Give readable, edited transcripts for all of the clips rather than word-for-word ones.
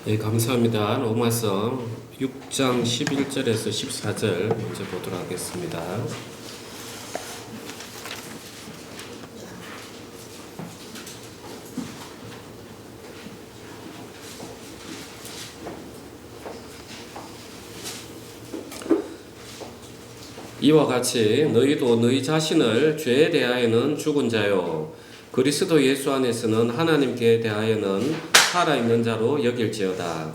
예, 감사합니다. 로마서 6장 11절에서 14절 먼저 보도록 하겠습니다. 이와 같이 너희도 너희 자신을 죄에 대하여는 죽은 자요 그리스도 예수 안에서는 하나님께 대하여는 살아있는 자로 여길지어다.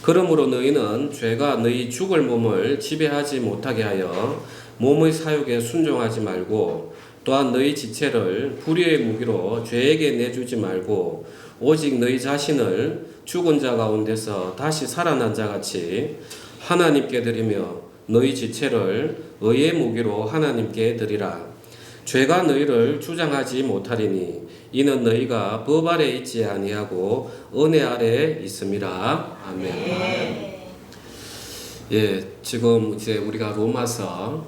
그러므로 너희는 죄가 너희 죽을 몸을 지배하지 못하게 하여 몸의 사욕에 순종하지 말고, 또한 너희 지체를 불의의 무기로 죄에게 내주지 말고 오직 너희 자신을 죽은 자 가운데서 다시 살아난 자같이 하나님께 드리며 너희 지체를 의의 무기로 하나님께 드리라. 죄가 너희를 주장하지 못하리니 이는 너희가 법 아래 있지 아니하고 은혜 아래 있음이라. 아멘. 네. 예, 지금 이제 우리가 로마서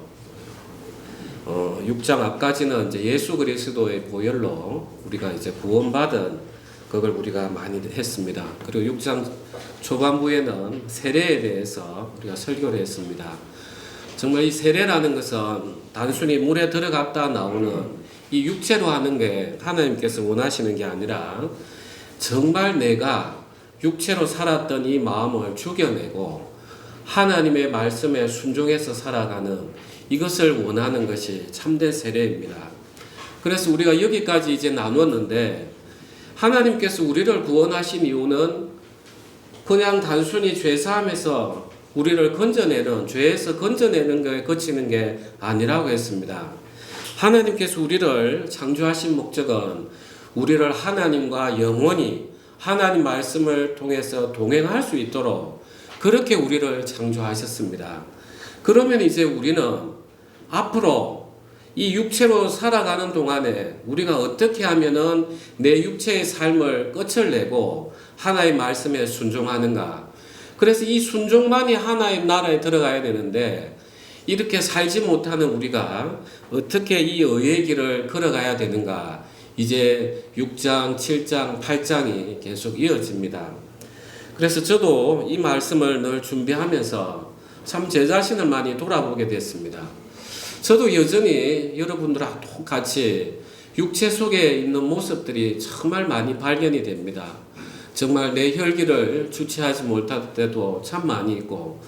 6장 앞까지는 이제 예수 그리스도의 보혈로 우리가 이제 구원받은 그걸 우리가 많이 했습니다. 그리고 6장 초반부에는 세례에 대해서 우리가 설교를 했습니다. 정말 이 세례라는 것은 단순히 물에 들어갔다 나오는 이 육체로 하는 게 하나님께서 원하시는 게 아니라 정말 내가 육체로 살았던 이 마음을 죽여내고 하나님의 말씀에 순종해서 살아가는 이것을 원하는 것이 참된 세례입니다. 그래서 우리가 여기까지 이제 나눴는데, 하나님께서 우리를 구원하신 이유는 그냥 단순히 죄사함에서 우리를 건져내는, 죄에서 건져내는 것에 그치는 게 아니라고 했습니다. 하나님께서 우리를 창조하신 목적은 우리를 하나님과 영원히 하나님 말씀을 통해서 동행할 수 있도록 그렇게 우리를 창조하셨습니다. 그러면 이제 우리는 앞으로 이 육체로 살아가는 동안에 우리가 어떻게 하면은 내 육체의 삶을 끝을 내고 하나의 말씀에 순종하는가? 그래서 이 순종만이 하나의 나라에 들어가야 되는데, 이렇게 살지 못하는 우리가 어떻게 이 의의 길을 걸어가야 되는가? 이제 6장, 7장, 8장이 계속 이어집니다. 그래서 저도 이 말씀을 늘 준비하면서 참 제 자신을 많이 돌아보게 됐습니다. 저도 여전히 여러분들하고 똑같이 육체 속에 있는 모습들이 정말 많이 발견이 됩니다. 정말 내 혈기를 주체하지 못할 때도 참 많이 있고,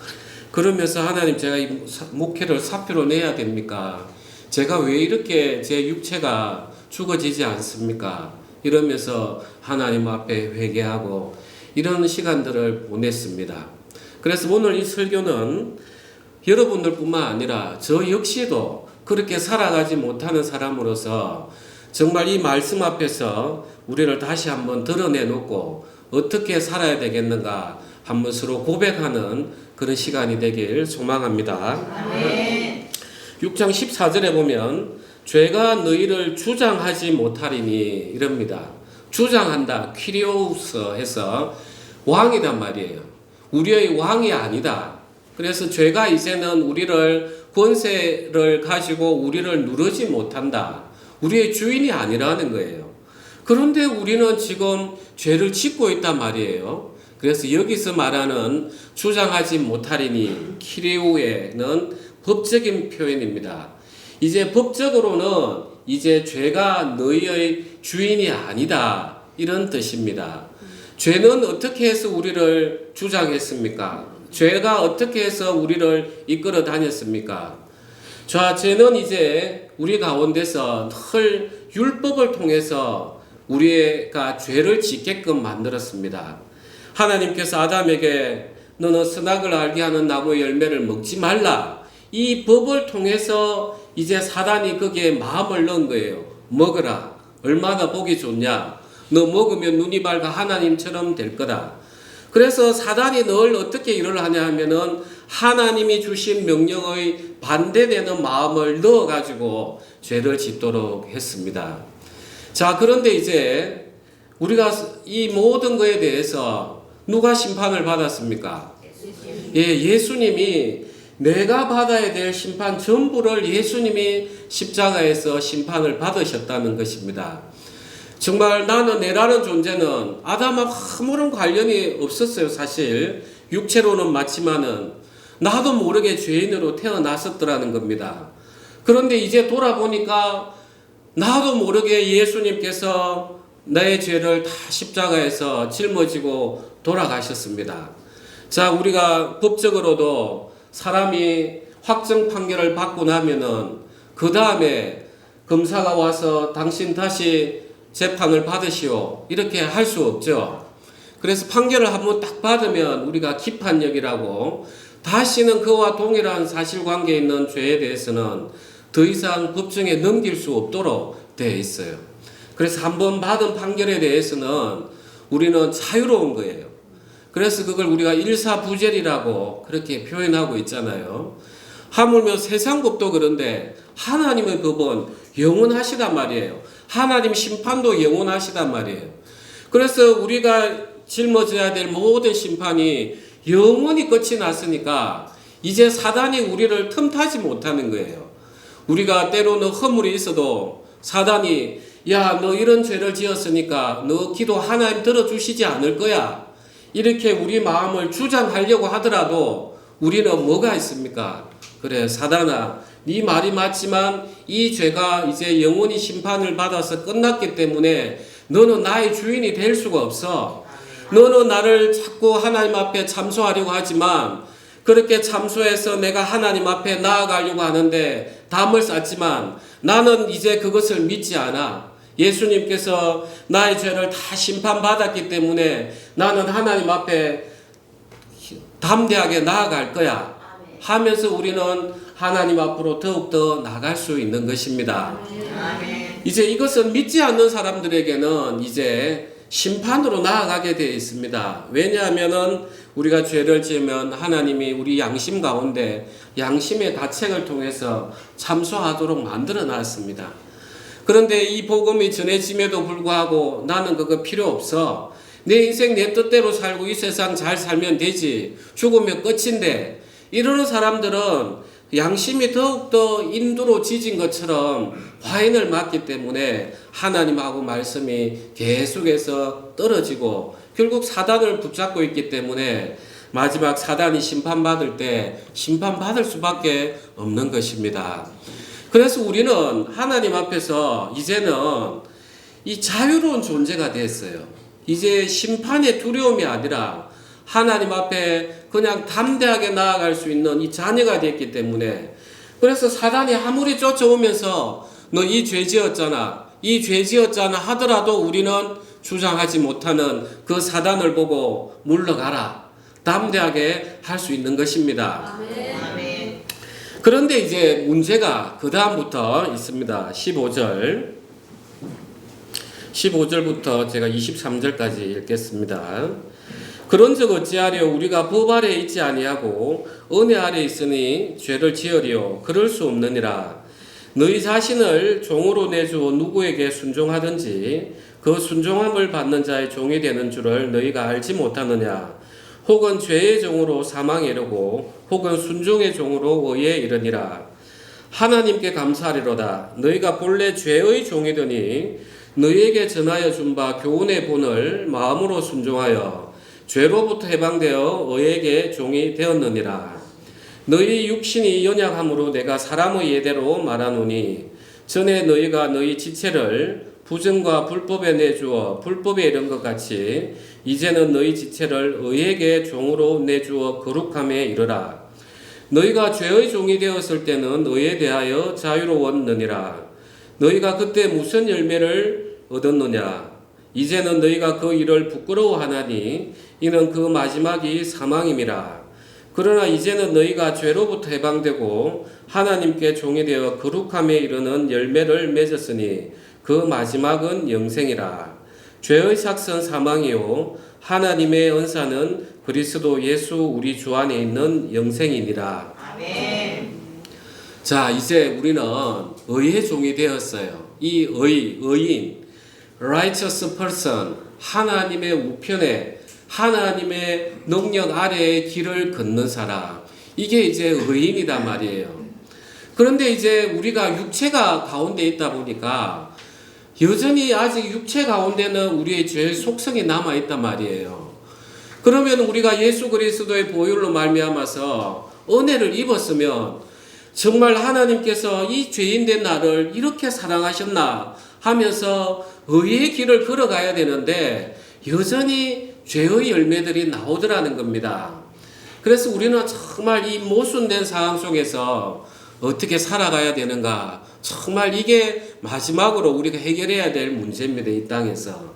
그러면서 하나님, 제가 이 목회를 사표로 내야 됩니까? 제가 왜 이렇게 제 육체가 죽어지지 않습니까? 이러면서 하나님 앞에 회개하고 이런 시간들을 보냈습니다. 그래서 오늘 이 설교는 여러분들 뿐만 아니라 저 역시도 그렇게 살아가지 못하는 사람으로서 정말 이 말씀 앞에서 우리를 다시 한번 드러내놓고 어떻게 살아야 되겠는가 한번 서로 고백하는 그런 시간이 되길 소망합니다. 네. 6장 14절에 보면 죄가 너희를 주장하지 못하리니 이럽니다. 주장한다, 퀴리오우스 해서 왕이란 말이에요. 우리의 왕이 아니다. 그래서 죄가 이제는 우리를 권세를 가지고 우리를 누르지 못한다. 우리의 주인이 아니라는 거예요. 그런데 우리는 지금 죄를 짓고 있단 말이에요. 그래서 여기서 말하는 주장하지 못하리니 키리오에는 법적인 표현입니다. 이제 법적으로는 이제 죄가 너희의 주인이 아니다, 이런 뜻입니다. 죄는 어떻게 해서 우리를 주장했습니까? 죄가 어떻게 해서 우리를 이끌어 다녔습니까? 자, 죄는 이제 우리 가운데서 늘 율법을 통해서 우리가 죄를 짓게끔 만들었습니다. 하나님께서 아담에게 너는 선악을 알게 하는 나무의 열매를 먹지 말라, 이 법을 통해서 이제 사단이 거기에 마음을 넣은 거예요. 먹어라. 얼마나 보기 좋냐. 너 먹으면 눈이 밝아 하나님처럼 될 거다. 그래서 사단이 늘 어떻게 일을 하냐 하면은 하나님이 주신 명령의 반대되는 마음을 넣어가지고 죄를 짓도록 했습니다. 자, 그런데 이제 우리가 이 모든 것에 대해서 누가 심판을 받았습니까? 예수님이 내가 받아야 될 심판 전부를 예수님이 십자가에서 심판을 받으셨다는 것입니다. 정말 나는 내라는 존재는 아담하고 아무런 관련이 없었어요. 사실 육체로는 맞지만은 나도 모르게 죄인으로 태어났었더라는 겁니다. 그런데 이제 돌아보니까 나도 모르게 예수님께서 나의 죄를 다 십자가에서 짊어지고 돌아가셨습니다. 자, 우리가 법적으로도 사람이 확정 판결을 받고 나면은 그 다음에 검사가 와서 당신 다시 재판을 받으시오 이렇게 할 수 없죠. 그래서 판결을 한번 딱 받으면 우리가 기판력이라고 다시는 그와 동일한 사실관계에 있는 죄에 대해서는 더 이상 법정에 넘길 수 없도록 되어 있어요. 그래서 한번 받은 판결에 대해서는 우리는 자유로운 거예요. 그래서 그걸 우리가 일사부재리라고 그렇게 표현하고 있잖아요. 하물며 세상 법도 그런데 하나님의 법은 영원하시단 말이에요. 하나님 심판도 영원하시단 말이에요. 그래서 우리가 짊어져야 될 모든 심판이 영원히 끝이 났으니까 이제 사단이 우리를 틈타지 못하는 거예요. 우리가 때로는 허물이 있어도 사단이 야, 너 이런 죄를 지었으니까 너 기도 하나님 들어주시지 않을 거야. 이렇게 우리 마음을 주장하려고 하더라도 우리는 뭐가 있습니까? 그래, 사단아, 네 말이 맞지만 이 죄가 이제 영원히 심판을 받아서 끝났기 때문에 너는 나의 주인이 될 수가 없어. 너는 나를 자꾸 하나님 앞에 참소하려고 하지만 그렇게 참소해서 내가 하나님 앞에 나아가려고 하는데 담을 쌓지만 나는 이제 그것을 믿지 않아. 예수님께서 나의 죄를 다 심판받았기 때문에 나는 하나님 앞에 담대하게 나아갈 거야 하면서 우리는 하나님 앞으로 더욱더 나갈 수 있는 것입니다. 이제 이것은 믿지 않는 사람들에게는 이제 심판으로 나아가게 되어 있습니다. 왜냐하면은 우리가 죄를 지으면 하나님이 우리 양심 가운데 양심의 가책을 통해서 참소하도록 만들어 놨습니다. 그런데 이 복음이 전해짐에도 불구하고 나는 그거 필요 없어. 내 인생 내 뜻대로 살고 이 세상 잘 살면 되지. 죽으면 끝인데 이러는 사람들은 양심이 더욱더 인두로 지진 것처럼 화인을 맞기 때문에 하나님하고 말씀이 계속해서 떨어지고 결국 사단을 붙잡고 있기 때문에 마지막 사단이 심판받을 때 심판받을 수밖에 없는 것입니다. 그래서 우리는 하나님 앞에서 이제는 이 자유로운 존재가 됐어요. 이제 심판의 두려움이 아니라 하나님 앞에 그냥 담대하게 나아갈 수 있는 이 자녀가 됐기 때문에 그래서 사단이 아무리 쫓아오면서 너 이 죄 지었잖아 이 죄 지었잖아 하더라도 우리는 주장하지 못하는 그 사단을 보고 물러가라 담대하게 할 수 있는 것입니다. 아멘. 그런데 이제 문제가 그 다음부터 있습니다. 15절부터 제가 23절까지 읽겠습니다. 그런즉 어찌하려 우리가 법 아래 있지 아니하고 은혜 아래 있으니 죄를 지으리요 그럴 수 없느니라. 너희 자신을 종으로 내주어 누구에게 순종하든지 그 순종함을 받는 자의 종이 되는 줄을 너희가 알지 못하느냐. 혹은 죄의 종으로 사망에 이르고 혹은 순종의 종으로 의에 이르니라. 하나님께 감사하리로다. 너희가 본래 죄의 종이더니 너희에게 전하여 준 바 교훈의 본을 마음으로 순종하여 죄로부터 해방되어 의에게 종이 되었느니라. 너희 육신이 연약함으로 내가 사람의 예대로 말하노니 전에 너희가 너희 지체를 부정과 불법에 내주어 불법에 이른 것 같이 이제는 너희 지체를 의에게 종으로 내주어 거룩함에 이르라. 너희가 죄의 종이 되었을 때는 의에 대하여 자유로웠느니라. 너희가 그때 무슨 열매를 얻었느냐. 이제는 너희가 그 일을 부끄러워하나니 이는 그 마지막이 사망임이라. 그러나 이제는 너희가 죄로부터 해방되고 하나님께 종이 되어 거룩함에 이르는 열매를 맺었으니 그 마지막은 영생이라. 죄의 삭은 사망이요 하나님의 은사는 그리스도 예수 우리 주 안에 있는 영생이니라. 아멘. 자, 이제 우리는 의의 종이 되었어요. 이 의인 righteous person, 하나님의 우편에 하나님의 능력 아래의 길을 걷는 사람, 이게 이제 의인이단 말이에요. 그런데 이제 우리가 육체가 가운데 있다 보니까 여전히 아직 육체 가운데는 우리의 죄의 속성이 남아있단 말이에요. 그러면 우리가 예수 그리스도의 보혈로 말미암아서 은혜를 입었으면 정말 하나님께서 이 죄인된 나를 이렇게 사랑하셨나 하면서 의의 길을 걸어가야 되는데 여전히 죄의 열매들이 나오더라는 겁니다. 그래서 우리는 정말 이 모순된 상황 속에서 어떻게 살아가야 되는가, 정말 이게 마지막으로 우리가 해결해야 될 문제입니다. 이 땅에서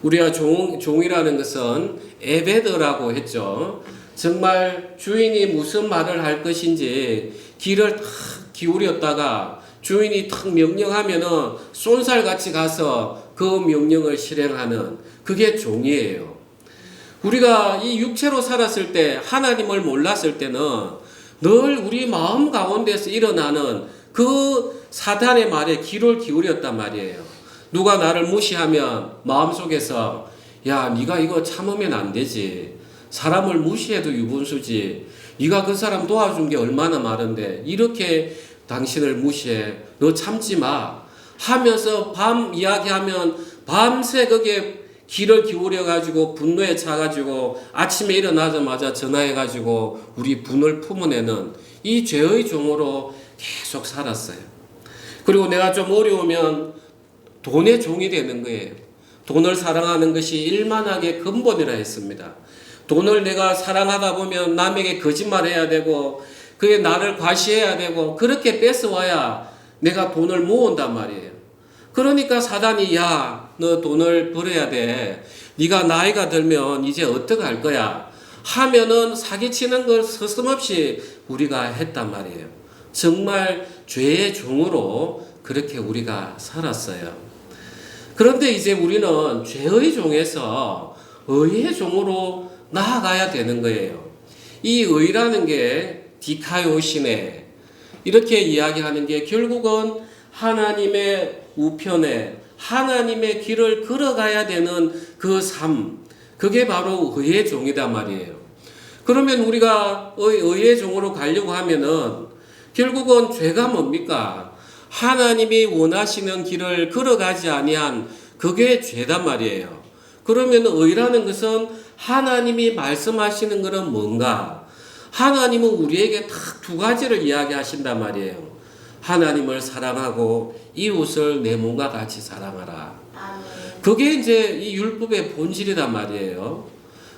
우리가 종이라는 것은 에베드라고 했죠. 정말 주인이 무슨 말을 할 것인지 귀를 탁 기울였다가 주인이 탁 명령하면은 쏜살같이 가서 그 명령을 실행하는, 그게 종이에요. 우리가 이 육체로 살았을 때, 하나님을 몰랐을 때는 늘 우리 마음 가운데서 일어나는 그 사단의 말에 귀를 기울였단 말이에요. 누가 나를 무시하면 마음속에서 야, 네가 이거 참으면 안 되지. 사람을 무시해도 유분수지. 네가 그 사람 도와준 게 얼마나 많은데 이렇게 당신을 무시해. 너 참지 마. 하면서 밤 이야기하면 밤새 거기에 귀를 기울여가지고 분노에 차가지고 아침에 일어나자마자 전화해가지고 우리 분을 품어내는 이 죄의 종으로 계속 살았어요. 그리고 내가 좀 어려우면 돈의 종이 되는 거예요. 돈을 사랑하는 것이 일만하게 근본이라 했습니다. 돈을 내가 사랑하다 보면 남에게 거짓말해야 되고 그게 나를 과시해야 되고 그렇게 뺏어와야 내가 돈을 모은단 말이에요. 그러니까 사단이 야, 너 돈을 벌어야 돼. 네가 나이가 들면 이제 어떻게 할 거야? 하면은 사기치는 걸 서슴없이 우리가 했단 말이에요. 정말 죄의 종으로 그렇게 우리가 살았어요. 그런데 이제 우리는 죄의 종에서 의의 종으로 나아가야 되는 거예요. 이 의라는 게 디카요시네 이렇게 이야기하는 게 결국은 하나님의 우편에 하나님의 길을 걸어가야 되는 그 삶, 그게 바로 의의 종이단 말이에요. 그러면 우리가 의의 종으로 가려고 하면은 결국은 죄가 뭡니까? 하나님이 원하시는 길을 걸어가지 아니한 그게 죄단 말이에요. 그러면 의라는 것은 하나님이 말씀하시는 것은 뭔가? 하나님은 우리에게 딱 두 가지를 이야기하신단 말이에요. 하나님을 사랑하고 이웃을 내 몸과 같이 사랑하라. 그게 이제 이 율법의 본질이란 말이에요.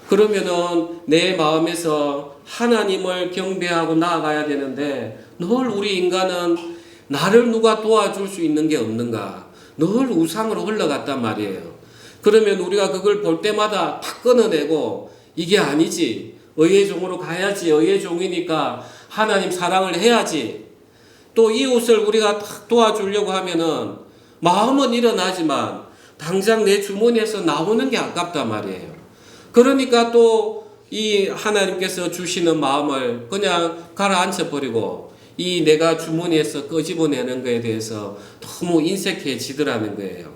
그러면은 내 마음에서 하나님을 경배하고 나아가야 되는데 늘 우리 인간은 나를 누가 도와줄 수 있는 게 없는가? 늘 우상으로 흘러갔단 말이에요. 그러면 우리가 그걸 볼 때마다 탁 끊어내고 이게 아니지. 의의 종으로 가야지. 의의 종이니까 하나님 사랑을 해야지. 또 이웃을 우리가 탁 도와주려고 하면은 마음은 일어나지만 당장 내 주머니에서 나오는 게 아깝단 말이에요. 그러니까 또 이 하나님께서 주시는 마음을 그냥 가라앉혀버리고 이 내가 주머니에서 끄집어내는 것에 대해서 너무 인색해지더라는 거예요.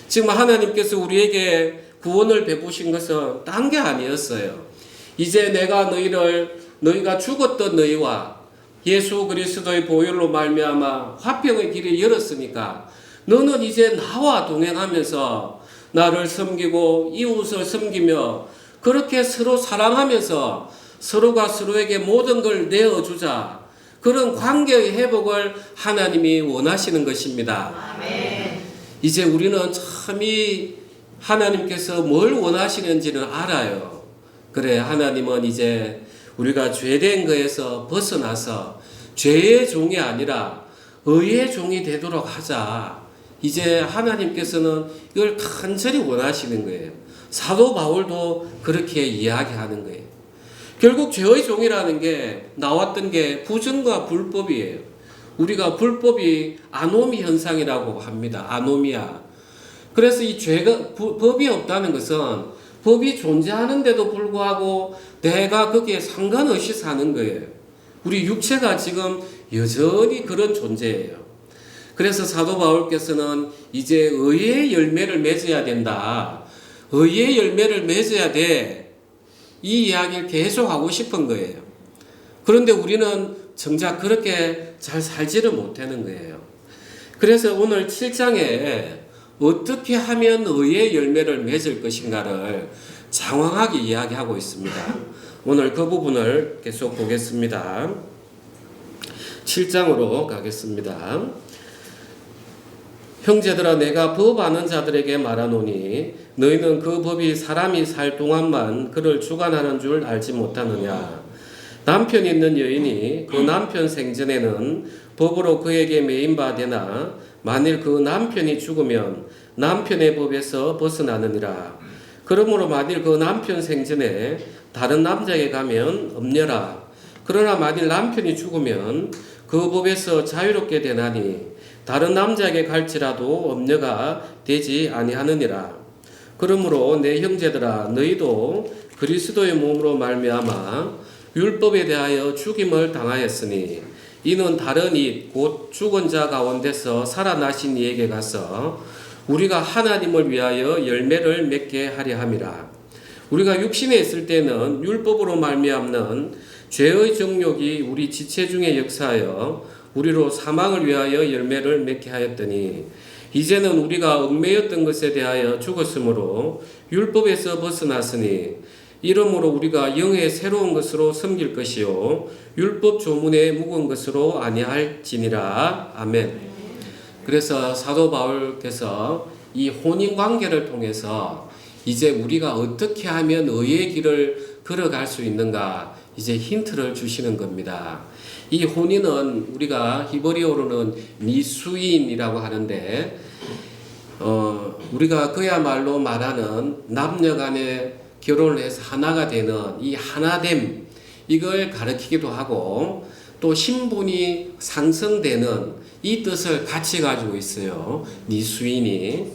지금 하나님께서 우리에게 구원을 베푸신 것은 딴 게 아니었어요. 이제 내가 너희가 죽었던 너희와 예수 그리스도의 보혈로 말미암아 화평의 길을 열었으니까 너는 이제 나와 동행하면서 나를 섬기고 이웃을 섬기며 그렇게 서로 사랑하면서 서로가 서로에게 모든 걸 내어주자. 그런 관계의 회복을 하나님이 원하시는 것입니다. 아멘. 이제 우리는 참 이 하나님께서 뭘 원하시는지는 알아요. 그래, 하나님은 이제 우리가 죄된 거에서 벗어나서 죄의 종이 아니라 의의 종이 되도록 하자. 이제 하나님께서는 이걸 간절히 원하시는 거예요. 사도 바울도 그렇게 이야기하는 거예요. 결국 죄의 종이라는 게 나왔던 게 부정과 불법이에요. 우리가 불법이 아노미 현상이라고 합니다. 아노미아. 그래서 이 죄가 법이 없다는 것은 법이 존재하는데도 불구하고 내가 거기에 상관없이 사는 거예요. 우리 육체가 지금 여전히 그런 존재예요. 그래서 사도 바울께서는 이제 의의 열매를 맺어야 된다. 의의 열매를 맺어야 돼. 이 이야기를 계속 하고 싶은 거예요. 그런데 우리는 정작 그렇게 잘 살지를 못하는 거예요. 그래서 오늘 7장에 어떻게 하면 의의 열매를 맺을 것인가를 장황하게 이야기하고 있습니다. 오늘 그 부분을 계속 보겠습니다. 7장으로 가겠습니다. 형제들아, 내가 법 아는 자들에게 말하노니 너희는 그 법이 사람이 살 동안만 그를 주관하는 줄 알지 못하느냐. 남편 있는 여인이 그 남편 생전에는 법으로 그에게 매인 바 되나 만일 그 남편이 죽으면 남편의 법에서 벗어나느니라. 그러므로 만일 그 남편 생전에 다른 남자에게 가면 엄려라. 그러나 만일 남편이 죽으면 그 법에서 자유롭게 되나니 다른 남자에게 갈지라도 엄려가 되지 아니하느니라. 그러므로 내 형제들아, 너희도 그리스도의 몸으로 말미암아 율법에 대하여 죽임을 당하였으니 이는 다른 이 곧 죽은 자 가운데서 살아나신 이에게 가서 우리가 하나님을 위하여 열매를 맺게 하려 함이라. 우리가 육신에 있을 때는 율법으로 말미암는 죄의 정욕이 우리 지체 중에 역사하여 우리로 사망을 위하여 열매를 맺게 하였더니 이제는 우리가 얽매였던 것에 대하여 죽었으므로 율법에서 벗어났으니 이러므로 우리가 영의 새로운 것으로 섬길 것이요 율법 조문에 묵은 것으로 아니할지니라. 아멘. 그래서 사도 바울께서 이 혼인 관계를 통해서 이제 우리가 어떻게 하면 의의 길을 걸어갈 수 있는가 이제 힌트를 주시는 겁니다. 이 혼인은 우리가 히브리어로는 니수인이라고 하는데 우리가 그야말로 말하는 남녀 간의 결혼을 해서 하나가 되는 이 하나됨, 이걸 가르치기도 하고 또 신분이 상승되는 이 뜻을 같이 가지고 있어요. 니수인이.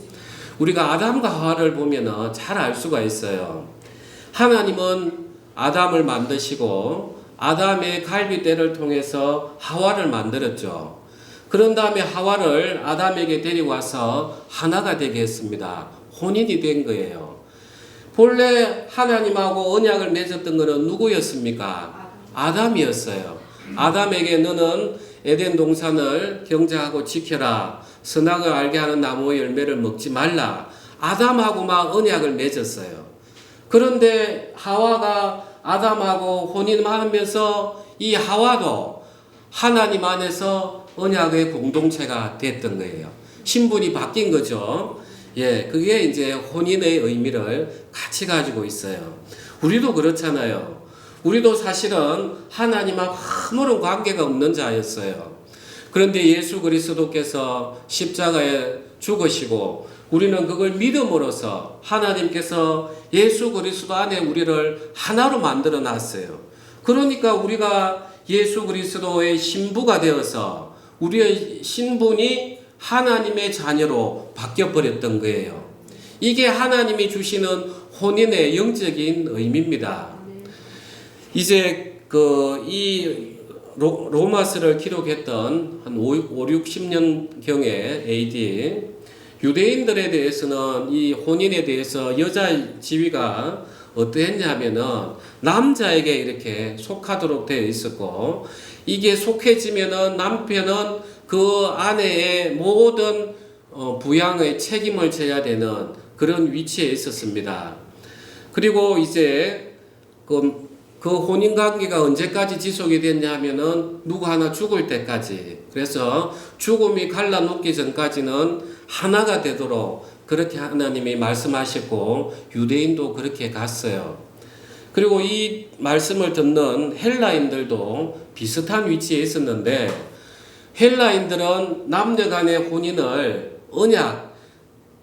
우리가 아담과 하와를 보면 잘 알 수가 있어요. 하나님은 아담을 만드시고 아담의 갈비뼈를 통해서 하와를 만들었죠. 그런 다음에 하와를 아담에게 데리고 와서 하나가 되게 했습니다. 혼인이 된 거예요. 본래 하나님하고 언약을 맺었던 것은 누구였습니까? 아담이었어요. 아담에게 너는 에덴 동산을 경작하고 지켜라. 선악을 알게 하는 나무의 열매를 먹지 말라. 아담하고 막 언약을 맺었어요. 그런데 하와가 아담하고 혼인하면서 이 하와도 하나님 안에서 언약의 공동체가 됐던 거예요. 신분이 바뀐 거죠. 예, 그게 이제 혼인의 의미를 같이 가지고 있어요. 우리도 그렇잖아요. 우리도 사실은 하나님하고 아무런 관계가 없는 자였어요. 그런데 예수 그리스도께서 십자가에 죽으시고 우리는 그걸 믿음으로써 하나님께서 예수 그리스도 안에 우리를 하나로 만들어 놨어요. 그러니까 우리가 예수 그리스도의 신부가 되어서 우리의 신분이 하나님의 자녀로 바뀌어 버렸던 거예요. 이게 하나님이 주시는 혼인의 영적인 의미입니다. 이제 이 로마서를 기록했던 한 5, 60년경에 AD 유대인들에 대해서는 이 혼인에 대해서 여자 지위가 어떠했냐면은 남자에게 이렇게 속하도록 되어 있었고 이게 속해지면은 남편은 그 아내의 모든 부양의 책임을 져야 되는 그런 위치에 있었습니다. 그리고 이제 그 혼인 관계가 언제까지 지속이 됐냐면은 누구 하나 죽을 때까지. 그래서 죽음이 갈라놓기 전까지는 하나가 되도록 그렇게 하나님이 말씀하셨고 유대인도 그렇게 갔어요. 그리고 이 말씀을 듣는 헬라인들도 비슷한 위치에 있었는데 헬라인들은 남녀 간의 혼인을 언약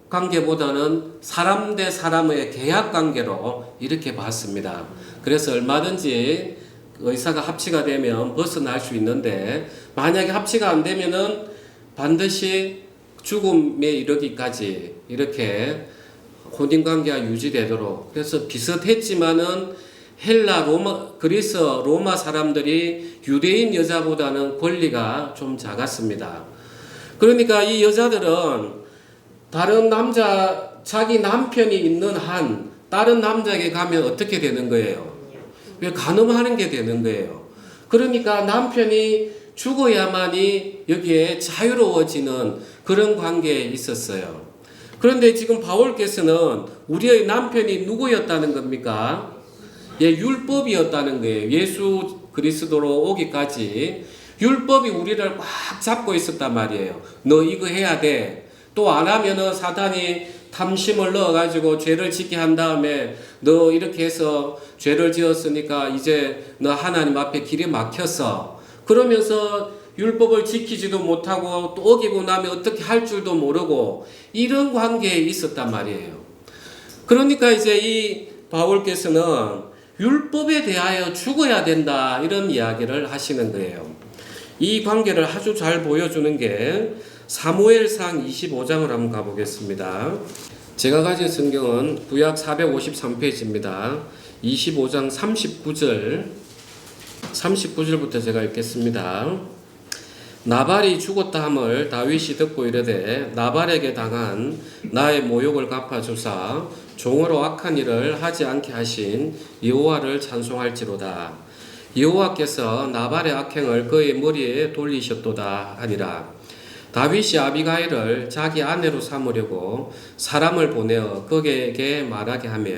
관계보다는 사람 대 사람의 계약 관계로 이렇게 봤습니다. 그래서 얼마든지 의사가 합치가 되면 벗어날 수 있는데 만약에 합치가 안 되면은 반드시 죽음에 이르기까지 이렇게 혼인관계가 유지되도록. 그래서 비슷했지만은 그리스 로마 사람들이 유대인 여자보다는 권리가 좀 작았습니다. 그러니까 이 여자들은 다른 자기 남편이 있는 한 다른 남자에게 가면 어떻게 되는 거예요? 왜 간음하는 게 되는 거예요? 그러니까 남편이 죽어야만이 여기에 자유로워지는 그런 관계에 있었어요. 그런데 지금 바울께서는 우리의 남편이 누구였다는 겁니까? 예, 율법이었다는 거예요. 예수 그리스도로 오기까지 율법이 우리를 꽉 잡고 있었단 말이에요. 너 이거 해야 돼. 또 안 하면은 사탄이 탐심을 넣어가지고 죄를 짓게 한 다음에 너 이렇게 해서 죄를 지었으니까 이제 너 하나님 앞에 길이 막혔어. 그러면서 율법을 지키지도 못하고 또 어기고 나면 어떻게 할 줄도 모르고 이런 관계에 있었단 말이에요. 그러니까 이제 이 바울께서는 율법에 대하여 죽어야 된다 이런 이야기를 하시는 거예요. 이 관계를 아주 잘 보여주는 게 사무엘상 25장을 한번 가보겠습니다. 제가 가진 성경은 구약 453페이지입니다. 25장 39절부터 제가 읽겠습니다. 나발이 죽었다 함을 다윗이 듣고 이르되 나발에게 당한 나의 모욕을 갚아주사 종으로 악한 일을 하지 않게 하신 여호와를 찬송할지로다. 여호와께서 나발의 악행을 그의 머리에 돌리셨도다 하니라. 다윗이 아비가일을 자기 아내로 삼으려고 사람을 보내어 그에게 말하게 하며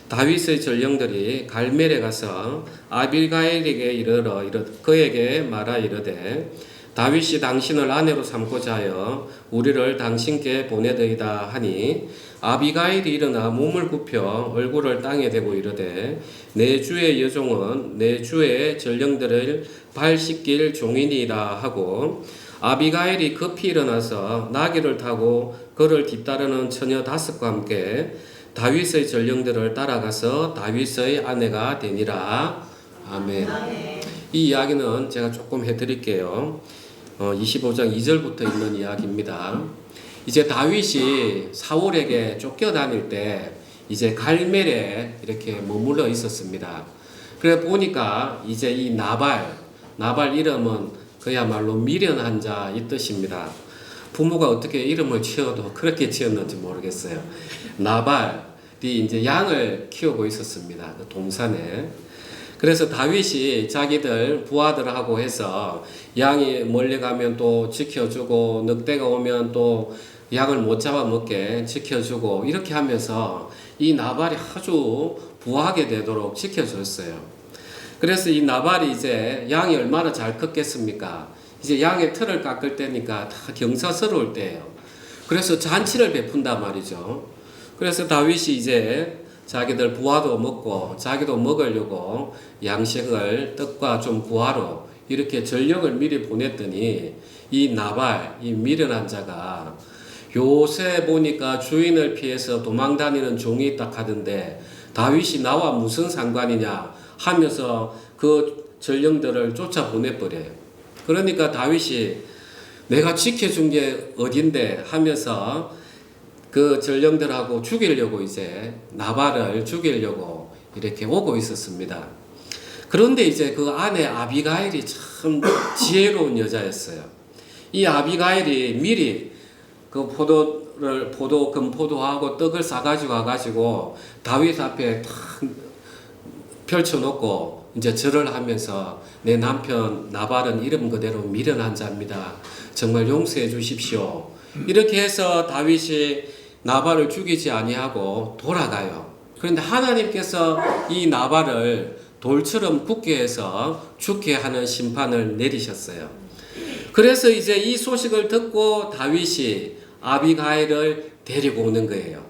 다윗의 전령들이 갈멜에 가서 아비가일에게 이르러 그에게 말하 이르되 다윗이 당신을 아내로 삼고자 하여 우리를 당신께 보내더이다 하니 아비가일이 일어나 몸을 굽혀 얼굴을 땅에 대고 이르되 내 주의 여종은 내 주의 전령들을 발 씻길 종이니라 하고 아비가일이 급히 일어나서 나귀를 타고 그를 뒤따르는 처녀 5과 함께 다윗의 전령들을 따라가서 다윗의 아내가 되니라. 아멘. 이 이야기는 제가 조금 해드릴게요. 25장 2절부터 있는 이야기입니다. 이제 다윗이 사울에게 쫓겨다닐 때 이제 갈멜에 이렇게 머물러 있었습니다. 그래 보니까 이제 이 나발 이름은 그야말로 미련한 자 이 뜻입니다. 부모가 어떻게 이름을 지어도 그렇게 지었는지 모르겠어요. 나발이 이제 양을 키우고 있었습니다. 그 동산에. 그래서 다윗이 자기들 부하들하고 해서 양이 멀리 가면 또 지켜주고 늑대가 오면 또 양을 못 잡아먹게 지켜주고 이렇게 하면서 이 나발이 아주 부하게 되도록 지켜줬어요. 그래서 이 나발이 이제 양이 얼마나 잘 컸겠습니까? 이제 양의 털을 깎을 때니까 다 경사스러울 때예요. 그래서 잔치를 베푼단 말이죠. 그래서 다윗이 이제 자기들 부하도 먹고 자기도 먹으려고 양식을 떡과 좀 구하러 이렇게 전령을 미리 보냈더니 이 나발, 이 미련한 자가 요새 보니까 주인을 피해서 도망다니는 종이 있다 하던데 다윗이 나와 무슨 상관이냐 하면서 그 전령들을 쫓아보내버려요. 그러니까 다윗이 내가 지켜준 게 어딘데 하면서 그 전령들하고 죽이려고 이제 나발을 죽이려고 이렇게 오고 있었습니다. 그런데 이제 그 아내 아비가일이 참 지혜로운 여자였어요. 이 아비가일이 미리 그 포도하고 떡을 싸가지고 와가지고 다윗 앞에 탁 펼쳐놓고 이제 절을 하면서 내 남편 나발은 이름 그대로 미련한 자입니다. 정말 용서해 주십시오. 이렇게 해서 다윗이 나발을 죽이지 아니하고 돌아가요. 그런데 하나님께서 이 나발을 돌처럼 굳게 해서 죽게 하는 심판을 내리셨어요. 그래서 이제 이 소식을 듣고 다윗이 아비가일을 데리고 오는 거예요.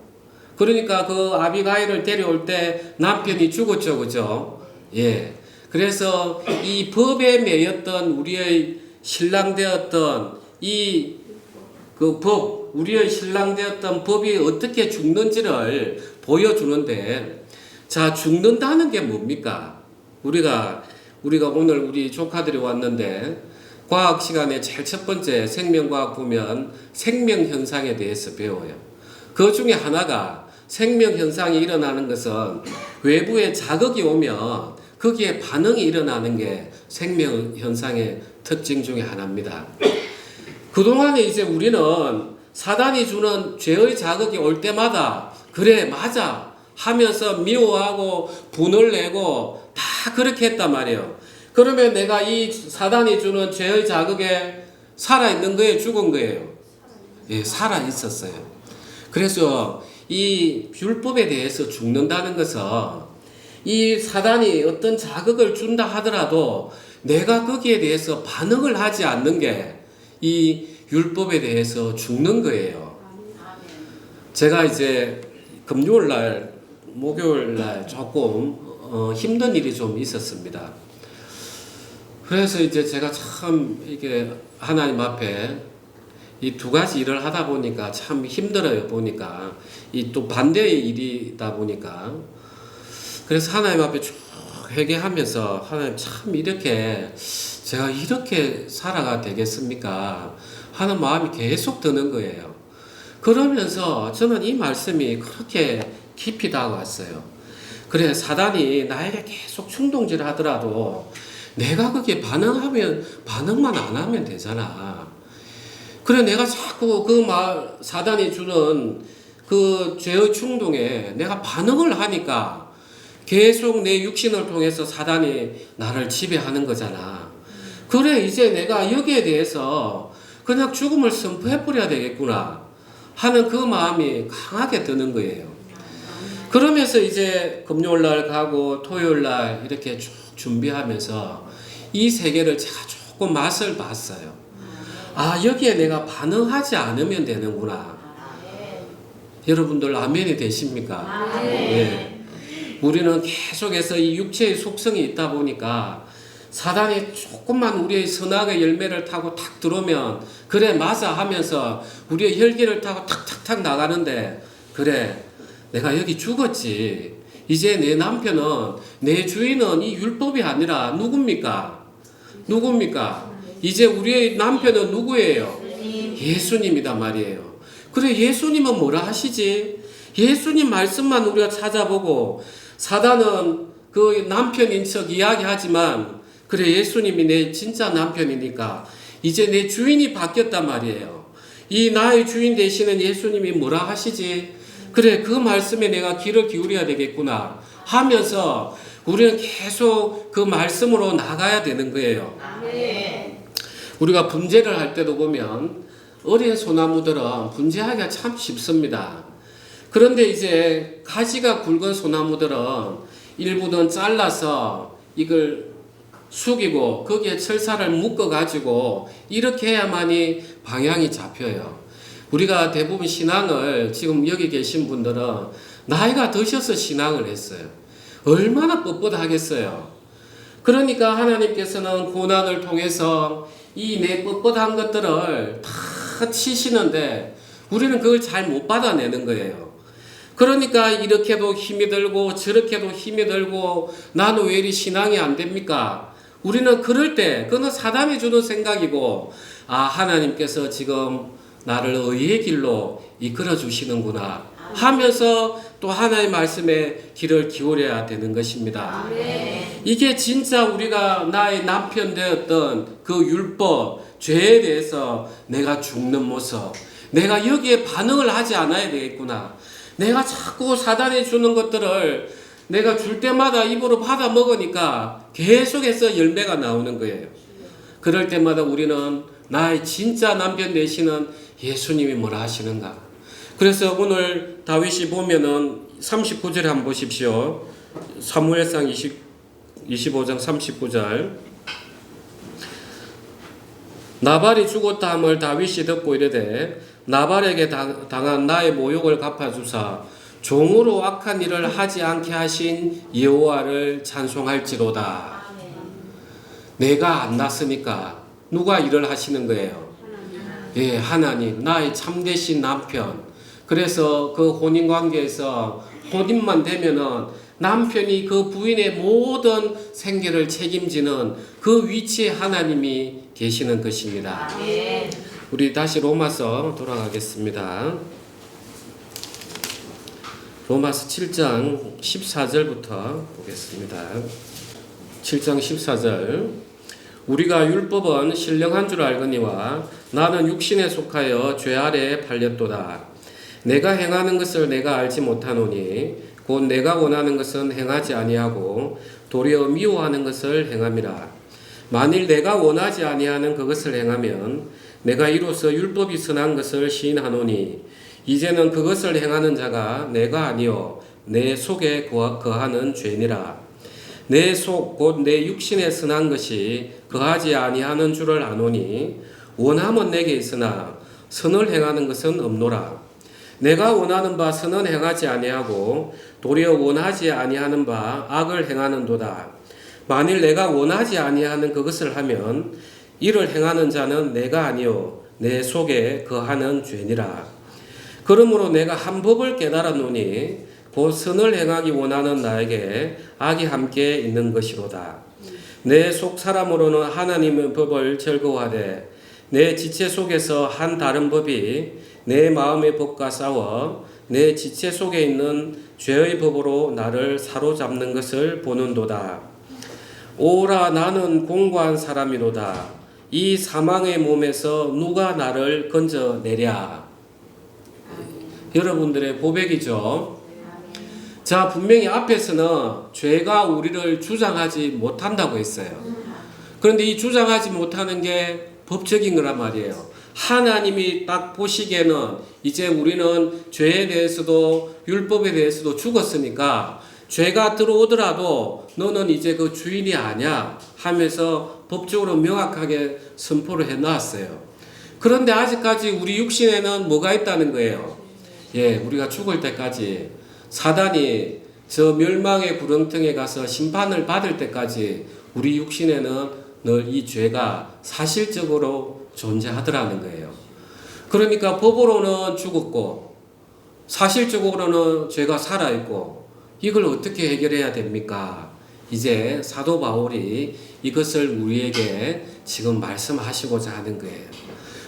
그러니까 그 아비가일을 데려올 때 남편이 죽었죠, 그죠? 예. 그래서 이 법에 매였던 우리의 신랑 되었던 우리의 신랑 되었던 법이 어떻게 죽는지를 보여주는데, 자, 죽는다는 게 뭡니까? 우리가 오늘 우리 조카들이 왔는데, 과학 시간에 제일 첫 번째 생명과학 보면 생명현상에 대해서 배워요. 그 중에 하나가 생명현상이 일어나는 것은 외부에 자극이 오면 거기에 반응이 일어나는 게 생명현상의 특징 중에 하나입니다. 그동안에 이제 우리는 사단이 주는 죄의 자극이 올 때마다 그래 맞아 하면서 미워하고 분을 내고 다 그렇게 했단 말이에요. 그러면 내가 이 사단이 주는 죄의 자극에 살아있는 거예요? 죽은 거예요? 예, 살아있었어요. 그래서 이 율법에 대해서 죽는다는 것은 이 사단이 어떤 자극을 준다 하더라도 내가 거기에 대해서 반응을 하지 않는 게 이 율법에 대해서 죽는 거예요. 제가 이제 금요일 날, 목요일 날 조금 힘든 일이 좀 있었습니다. 그래서 이제 제가 참 이게 하나님 앞에 이 두 가지 일을 하다 보니까 참 힘들어요. 보니까 이 또 반대의 일이다 보니까 그래서 하나님 앞에 쭉 회개하면서 하나님 참 이렇게 제가 이렇게 살아가 되겠습니까? 하는 마음이 계속 드는 거예요. 그러면서 저는 이 말씀이 그렇게 깊이 다가왔어요. 그래, 사단이 나에게 계속 충동질을 하더라도 내가 거기에 반응만 안 하면 되잖아. 그래, 내가 자꾸 사단이 주는 그 죄의 충동에 내가 반응을 하니까 계속 내 육신을 통해서 사단이 나를 지배하는 거잖아. 그래, 이제 내가 여기에 대해서 그냥 죽음을 선포해버려야 되겠구나 하는 그 마음이 강하게 드는 거예요. 그러면서 이제 금요일날 가고 토요일날 이렇게 쭉 준비하면서 이 세계를 제가 조금 맛을 봤어요. 아, 여기에 내가 반응하지 않으면 되는구나. 여러분들 아멘이 되십니까? 네. 우리는 계속해서 이 육체의 속성이 있다 보니까 사단이 조금만 우리의 선악의 열매를 타고 탁 들어오면 그래 맞아 하면서 우리의 혈기를 타고 탁탁탁 나가는데 그래 내가 여기 죽었지. 이제 내 남편은 내 주인은 이 율법이 아니라 누굽니까? 이제 우리의 남편은 누구예요? 예수님이다 말이에요. 그래 예수님은 뭐라 하시지? 예수님 말씀만 우리가 찾아보고 사단은 그 남편인 척 이야기하지만 그래 예수님이 내 진짜 남편이니까 이제 내 주인이 바뀌었단 말이에요. 이 나의 주인 되시는 예수님이 뭐라 하시지? 그래 그 말씀에 내가 귀를 기울여야 되겠구나 하면서 우리는 계속 그 말씀으로 나가야 되는 거예요. 우리가 분재를 할 때도 보면 어린 소나무들은 분재하기가 참 쉽습니다. 그런데 이제 가지가 굵은 소나무들은 일부는 잘라서 이걸 숙이고 거기에 철사를 묶어 가지고 이렇게 해야만이 방향이 잡혀요. 우리가 대부분 신앙을 지금 여기 계신 분들은 나이가 드셔서 신앙을 했어요. 얼마나 뻣뻣하겠어요. 그러니까 하나님께서는 고난을 통해서 이 내 뻣뻣한 것들을 다 치시는데 우리는 그걸 잘 못 받아내는 거예요. 그러니까 이렇게도 힘이 들고 저렇게도 힘이 들고 나는 왜 이리 신앙이 안 됩니까? 우리는 그럴 때 그건 사단이 주는 생각이고 아 하나님께서 지금 나를 의의 길로 이끌어 주시는구나 하면서 또 하나님의 말씀에 귀를 기울여야 되는 것입니다. 이게 진짜 우리가 나의 남편 되었던 그 율법, 죄에 대해서 내가 죽는 모습, 내가 여기에 반응을 하지 않아야 되겠구나. 내가 자꾸 사단이 주는 것들을 내가 줄 때마다 입으로 받아 먹으니까 계속해서 열매가 나오는 거예요. 그럴 때마다 우리는 나의 진짜 남편 되시는 예수님이 뭐라 하시는가. 그래서 오늘 다윗이 보면은 39절에 한번 보십시오. 사무엘상 25장 39절. 나발이 죽었다 함을 다윗이 듣고 이르되 나발에게 당한 나의 모욕을 갚아주사 종으로 악한 일을 하지 않게 하신 여호와를 찬송할지로다. 내가 안 났으니까 누가 일을 하시는 거예요? 예, 하나님, 나의 참되신 남편. 그래서 그 혼인관계에서 혼인만 되면은 남편이 그 부인의 모든 생계를 책임지는 그 위치에 하나님이 계시는 것입니다. 우리 다시 로마서 돌아가겠습니다. 로마서 7장 14절부터 보겠습니다. 7장 14절. 우리가 율법은 신령한 줄 알거니와 나는 육신에 속하여 죄 아래에 팔렸도다. 내가 행하는 것을 내가 알지 못하노니 곧 내가 원하는 것은 행하지 아니하고 도리어 미워하는 것을 행함이라. 만일 내가 원하지 아니하는 그것을 행하면 내가 이로써 율법이 선한 것을 시인하노니 이제는 그것을 행하는 자가 내가 아니요 내 속에 거하는 죄니라. 내 속 곧 내 육신에 선한 것이 거하지 아니하는 줄을 아노니 원함은 내게 있으나 선을 행하는 것은 없노라. 내가 원하는 바 선은 행하지 아니하고 도리어 원하지 아니하는 바 악을 행하는도다. 만일 내가 원하지 아니하는 그것을 하면 이를 행하는 자는 내가 아니요 내 속에 거하는 죄니라. 그러므로 내가 한 법을 깨달았노니 곧 선을 행하기 원하는 나에게 악이 함께 있는 것이로다. 내 속 사람으로는 하나님의 법을 즐거워하되 내 지체 속에서 한 다른 법이 내 마음의 법과 싸워 내 지체 속에 있는 죄의 법으로 나를 사로잡는 것을 보는도다. 오라 나는 공고한 사람이로다. 이 사망의 몸에서 누가 나를 건져내랴. 여러분들의 고백이죠. 자, 분명히 앞에서는 죄가 우리를 주장하지 못한다고 했어요. 그런데 이 주장하지 못하는 게 법적인 거란 말이에요. 하나님이 딱 보시기에는 이제 우리는 죄에 대해서도 율법에 대해서도 죽었으니까 죄가 들어오더라도 너는 이제 그 주인이 아니야 하면서 법적으로 명확하게 선포를 해놨어요. 그런데 아직까지 우리 육신에는 뭐가 있다는 거예요? 예, 우리가 죽을 때까지 사단이 저 멸망의 구렁텅이에 가서 심판을 받을 때까지 우리 육신에는 늘 이 죄가 사실적으로 존재하더라는 거예요. 그러니까 법으로는 죽었고 사실적으로는 죄가 살아있고 이걸 어떻게 해결해야 됩니까? 이제 사도 바울이 이것을 우리에게 지금 말씀하시고자 하는 거예요.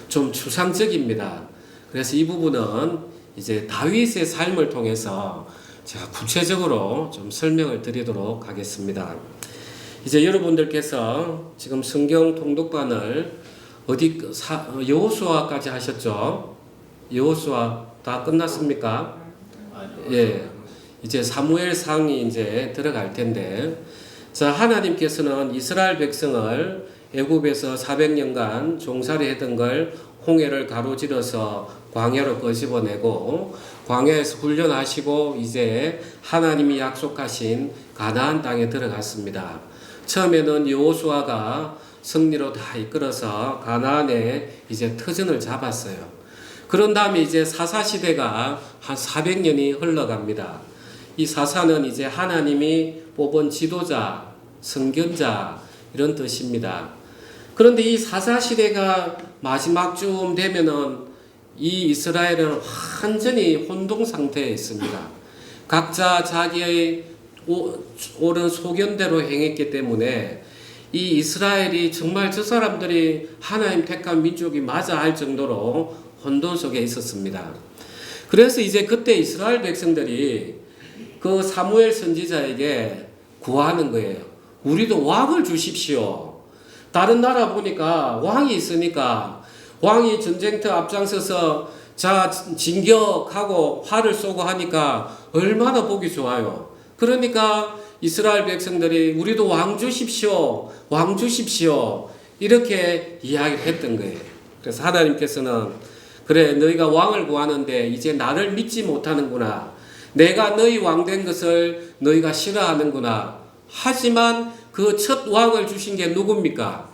좀 추상적입니다. 그래서 이 부분은 이제 다윗의 삶을 통해서 제가 구체적으로 좀 설명을 드리도록 하겠습니다. 이제 여러분들께서 지금 성경 통독반을 여호수아까지 하셨죠? 여호수아 다 끝났습니까? 예. 이제 사무엘상이 이제 들어갈 텐데, 자, 하나님께서는 이스라엘 백성을 애굽에서 400년간 종살이 했던 걸 홍해를 가로질러서 광야로 끄집어내고 광야에서 훈련하시고 이제 하나님이 약속하신 가나안 땅에 들어갔습니다. 처음에는 여호수아가 승리로 다 이끌어서 가나안에 이제 터전을 잡았어요. 그런 다음에 이제 사사 시대가 한 400년이 흘러갑니다. 이 사사는 이제 하나님이 뽑은 지도자, 선견자 이런 뜻입니다. 그런데 이 사사 시대가 마지막쯤 되면은 이 이스라엘은 완전히 혼동 상태에 있습니다. 각자 자기의 옳은 소견대로 행했기 때문에 이 이스라엘이 정말 저 사람들이 하나님 택한 민족이 맞아 할 정도로 혼돈 속에 있었습니다. 그래서 이제 그때 이스라엘 백성들이 그 사무엘 선지자에게 구하는 거예요. 우리도 왕을 주십시오. 다른 나라 보니까 왕이 있으니까 왕이 전쟁터 앞장서서 자 진격하고 활을 쏘고 하니까 얼마나 보기 좋아요. 그러니까 이스라엘 백성들이 우리도 왕 주십시오. 왕 주십시오. 이렇게 이야기를 했던 거예요. 그래서 하나님께서는 그래 너희가 왕을 구하는데 이제 나를 믿지 못하는구나. 내가 너희 왕 된 것을 너희가 싫어하는구나. 하지만 그 첫 왕을 주신 게 누굽니까?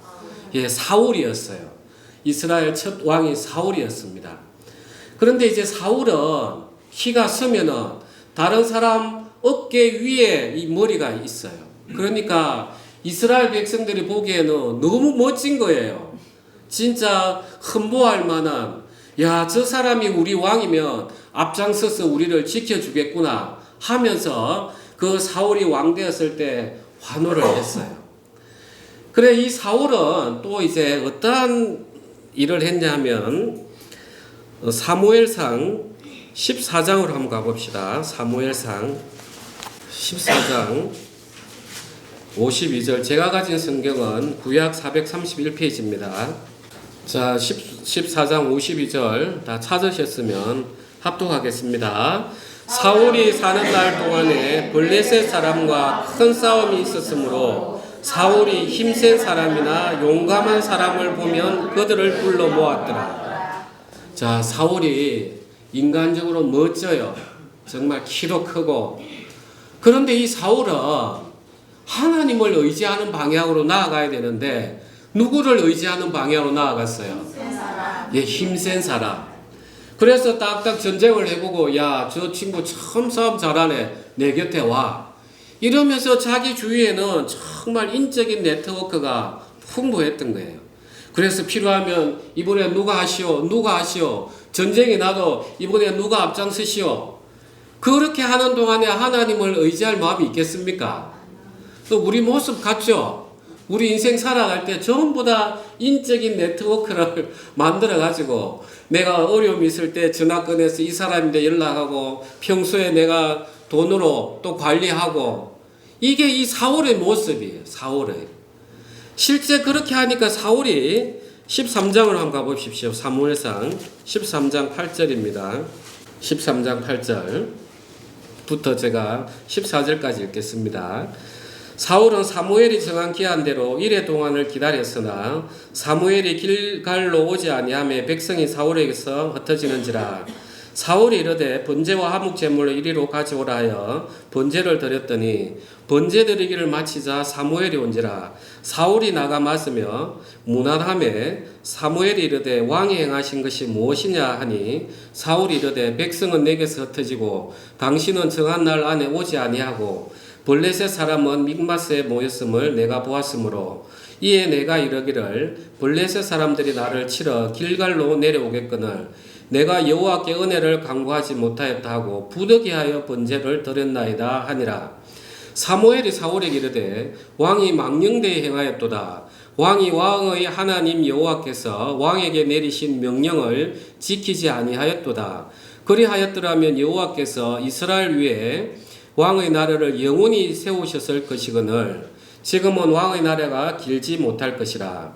예, 사울이었어요. 이스라엘 첫 왕이 사울이었습니다. 그런데 이제 사울은 키가 서면은 다른 사람 어깨 위에 이 머리가 있어요. 그러니까 이스라엘 백성들이 보기에는 너무 멋진 거예요. 진짜 흠모할 만한, 야, 저 사람이 우리 왕이면 앞장서서 우리를 지켜주겠구나 하면서 그 사울이 왕 되었을 때 환호를 했어요. 그래, 이 사울은 또 이제 어떠한 일을 했냐면 사무엘상 14장으로 한번 가봅시다. 사무엘상 14장 52절. 제가 가진 성경은 구약 431페이지입니다. 자, 14장 52절 다 찾으셨으면 합독하겠습니다. 사울이 사는 날 동안에 블레셋 사람과 큰 싸움이 있었으므로 사울이 힘센 사람이나 용감한 사람을 보면 그들을 불러 모았더라. 자, 사울이 인간적으로 멋져요. 정말 키도 크고. 그런데 이 사울은 하나님을 의지하는 방향으로 나아가야 되는데 누구를 의지하는 방향으로 나아갔어요? 예, 힘센 사람. 그래서 딱딱 전쟁을 해보고 야, 저 친구 참 싸움 잘하네. 내 곁에 와. 이러면서 자기 주위에는 정말 인적인 네트워크가 풍부했던 거예요. 그래서 필요하면 이번에 누가 하시오? 누가 하시오? 전쟁이 나도 이번에 누가 앞장서시오? 그렇게 하는 동안에 하나님을 의지할 마음이 있겠습니까? 또 우리 모습 같죠? 우리 인생 살아갈 때 전부 다 인적인 네트워크를 만들어가지고 내가 어려움이 있을 때 전화 꺼내서 이 사람인데 연락하고 평소에 내가 돈으로 또 관리하고 이게 이 사울의 모습이에요. 사울의. 실제 그렇게 하니까 사울이 13장을 한번 가보십시오. 사무엘상 13장 8절입니다. 13장 8절부터 제가 14절까지 읽겠습니다. 사울은 사무엘이 정한 기한대로 이레 동안을 기다렸으나 사무엘이 길갈로 오지 아니하며 백성이 사울에게서 흩어지는지라. 사울이 이르되 번제와 화목 제물을 이리로 가져오라 하여 번제를 드렸더니 번제 드리기를 마치자 사무엘이 온지라. 사울이 나가 맞으며 무난함에 사무엘이 이르되 왕이 행하신 것이 무엇이냐 하니 사울이 이르되 백성은 내게서 흩어지고 당신은 정한 날 안에 오지 아니하고 블레셋 사람은 믹마스에 모였음을 내가 보았으므로 이에 내가 이르기를 블레셋 사람들이 나를 치러 길갈로 내려오겠거늘 내가 여호와께 은혜를 간구하지 못하였다 하고 부득이하여 번제를 드렸나이다 하니라. 사무엘이 사울에게 이르되 왕이 망령되이 행하였도다. 왕이 왕의 하나님 여호와께서 왕에게 내리신 명령을 지키지 아니하였도다. 그리하였더라면 여호와께서 이스라엘 위에 왕의 나라를 영원히 세우셨을 것이거늘 지금은 왕의 나라가 길지 못할 것이라.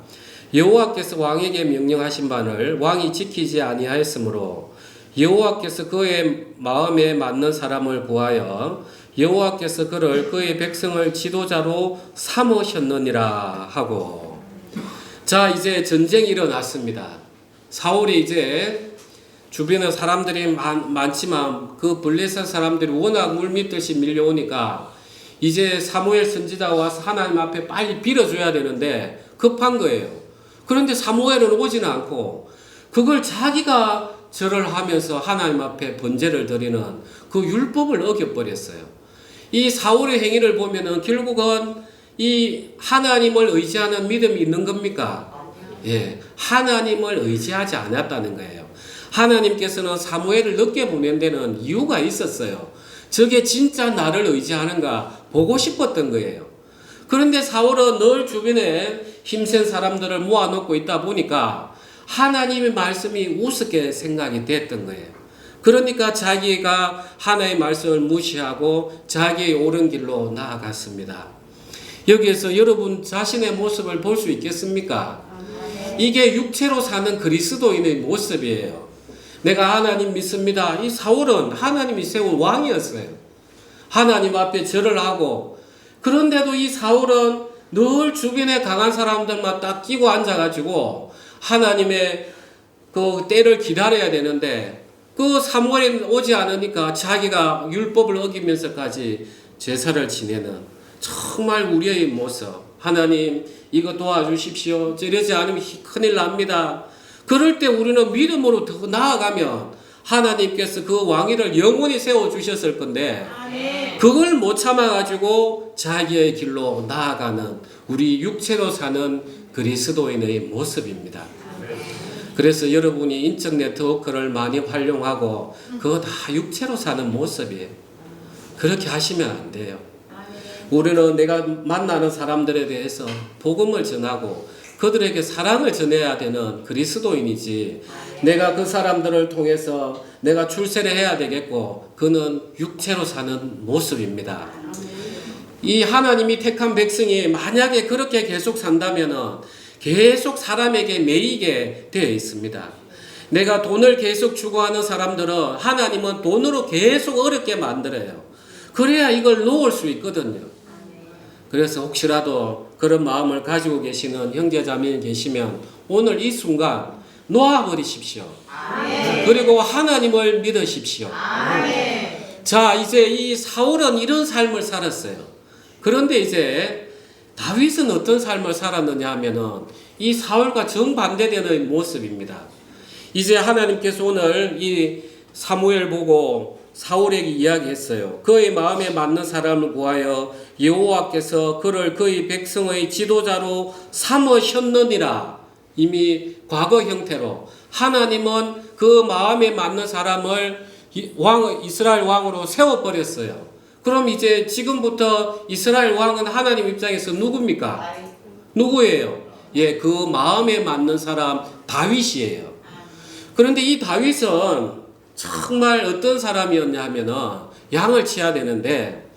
여호와께서 왕에게 명령하신 바를 왕이 지키지 아니하였으므로 여호와께서 그의 마음에 맞는 사람을 구하여 여호와께서 그를 그의 백성을 지도자로 삼으셨느니라 하고. 자, 이제 전쟁이 일어났습니다. 사울이 이제 주변에 사람들이 많지만 그 블레셋 사람들이 워낙 물밀듯이 밀려오니까 이제 사무엘 선지자가 와서 하나님 앞에 빨리 빌어줘야 되는데 급한 거예요. 그런데 사무엘은 오지는 않고 그걸 자기가 절을 하면서 하나님 앞에 번제를 드리는 그 율법을 어겨버렸어요. 이 사울의 행위를 보면은 결국은 이 하나님을 의지하는 믿음이 있는 겁니까? 예, 하나님을 의지하지 않았다는 거예요. 하나님께서는 사무엘을 늦게 보낸 데는 이유가 있었어요. 저게 진짜 나를 의지하는가 보고 싶었던 거예요. 그런데 사울은 늘 주변에 힘센 사람들을 모아놓고 있다 보니까 하나님의 말씀이 우습게 생각이 됐던 거예요. 그러니까 자기가 하나님의 말씀을 무시하고 자기의 옳은 길로 나아갔습니다. 여기에서 여러분 자신의 모습을 볼 수 있겠습니까? 이게 육체로 사는 그리스도인의 모습이에요. 내가 하나님 믿습니다. 이 사울은 하나님이 세운 왕이었어요. 하나님 앞에 절을 하고, 그런데도 이 사울은 늘 주변에 강한 사람들만 딱 끼고 앉아가지고 하나님의 그 때를 기다려야 되는데 그 사무엘이 오지 않으니까 자기가 율법을 어기면서까지 제사를 지내는 정말 우리의 모습. 하나님 이거 도와주십시오. 이러지 않으면 큰일 납니다. 그럴 때 우리는 믿음으로 더 나아가면 하나님께서 그 왕위를 영원히 세워주셨을 건데 그걸 못 참아가지고 자기의 길로 나아가는 우리 육체로 사는 그리스도인의 모습입니다. 그래서 여러분이 인적 네트워크를 많이 활용하고 그거 다 육체로 사는 모습이에요. 그렇게 하시면 안 돼요. 우리는 내가 만나는 사람들에 대해서 복음을 전하고 그들에게 사랑을 전해야 되는 그리스도인이지, 내가 그 사람들을 통해서 내가 출세를 해야 되겠고 그는 육체로 사는 모습입니다. 이 하나님이 택한 백성이 만약에 그렇게 계속 산다면 계속 사람에게 매이게 되어 있습니다. 내가 돈을 계속 추구하는 사람들은 하나님은 돈으로 계속 어렵게 만들어요. 그래야 이걸 놓을 수 있거든요. 그래서 혹시라도 그런 마음을 가지고 계시는 형제자매님 계시면 오늘 이 순간 놓아버리십시오. 그리고 하나님을 믿으십시오. 자, 이제 이 사울은 이런 삶을 살았어요. 그런데 이제 다윗은 어떤 삶을 살았느냐 하면은 이 사울과 정반대되는 모습입니다. 이제 하나님께서 오늘 이 사무엘 보고 사울에게 이야기했어요. 그의 마음에 맞는 사람을 구하여 여호와께서 그를 그의 백성의 지도자로 삼으셨느니라. 이미 과거 형태로 하나님은 그 마음에 맞는 사람을 이스라엘 왕으로 세워버렸어요. 그럼 이제 지금부터 이스라엘 왕은 하나님 입장에서 누굽니까? 누구예요? 예, 그 마음에 맞는 사람 다윗이에요. 그런데 이 다윗은 정말 어떤 사람이었냐 하면은 양을 치야 되는데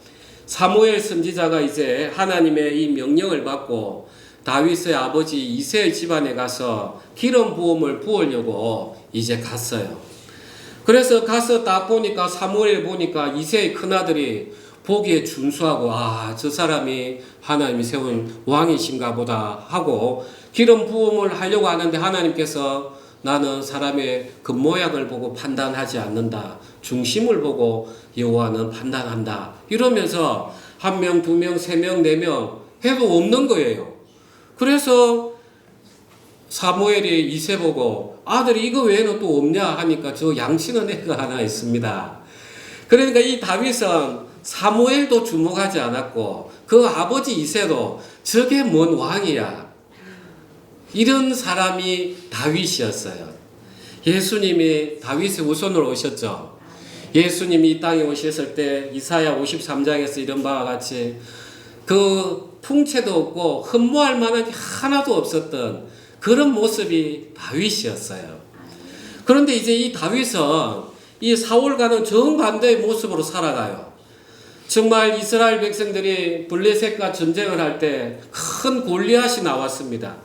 사무엘 선지자가 이제 하나님의 이 명령을 받고 다윗의 아버지 이새의 집안에 가서 기름 부음을 부으려고 이제 갔어요. 그래서 가서 딱 보니까 사무엘 보니까 이새의 큰아들이 보기에 준수하고 저 사람이 하나님이 세운 왕이신가 보다 하고 기름 부음을 하려고 하는데 하나님께서 나는 사람의 겉모양을 보고 판단하지 않는다. 중심을 보고 여호와는 판단한다. 이러면서 1명, 2명, 3명, 4명 해도 없는 거예요. 그래서 사무엘이 이새 보고 아들이 이거 외에는 또 없냐 하니까 저 양치는 애가 하나 있습니다. 그러니까 이 다윗은 사무엘도 주목하지 않았고 그 아버지 이새도 저게 뭔 왕이야. 이런 사람이 다윗이었어요. 예수님이 다윗의 후손으로 오셨죠. 예수님이 이 땅에 오셨을 때 이사야 53장에서 이런 바와 같이 그 풍채도 없고 흠모할 만한 게 하나도 없었던 그런 모습이 다윗이었어요. 그런데 이제 이 다윗은 이 사울과는 정반대의 모습으로 살아가요. 정말 이스라엘 백성들이 블레셋과 전쟁을 할 때 큰 골리앗이 나왔습니다.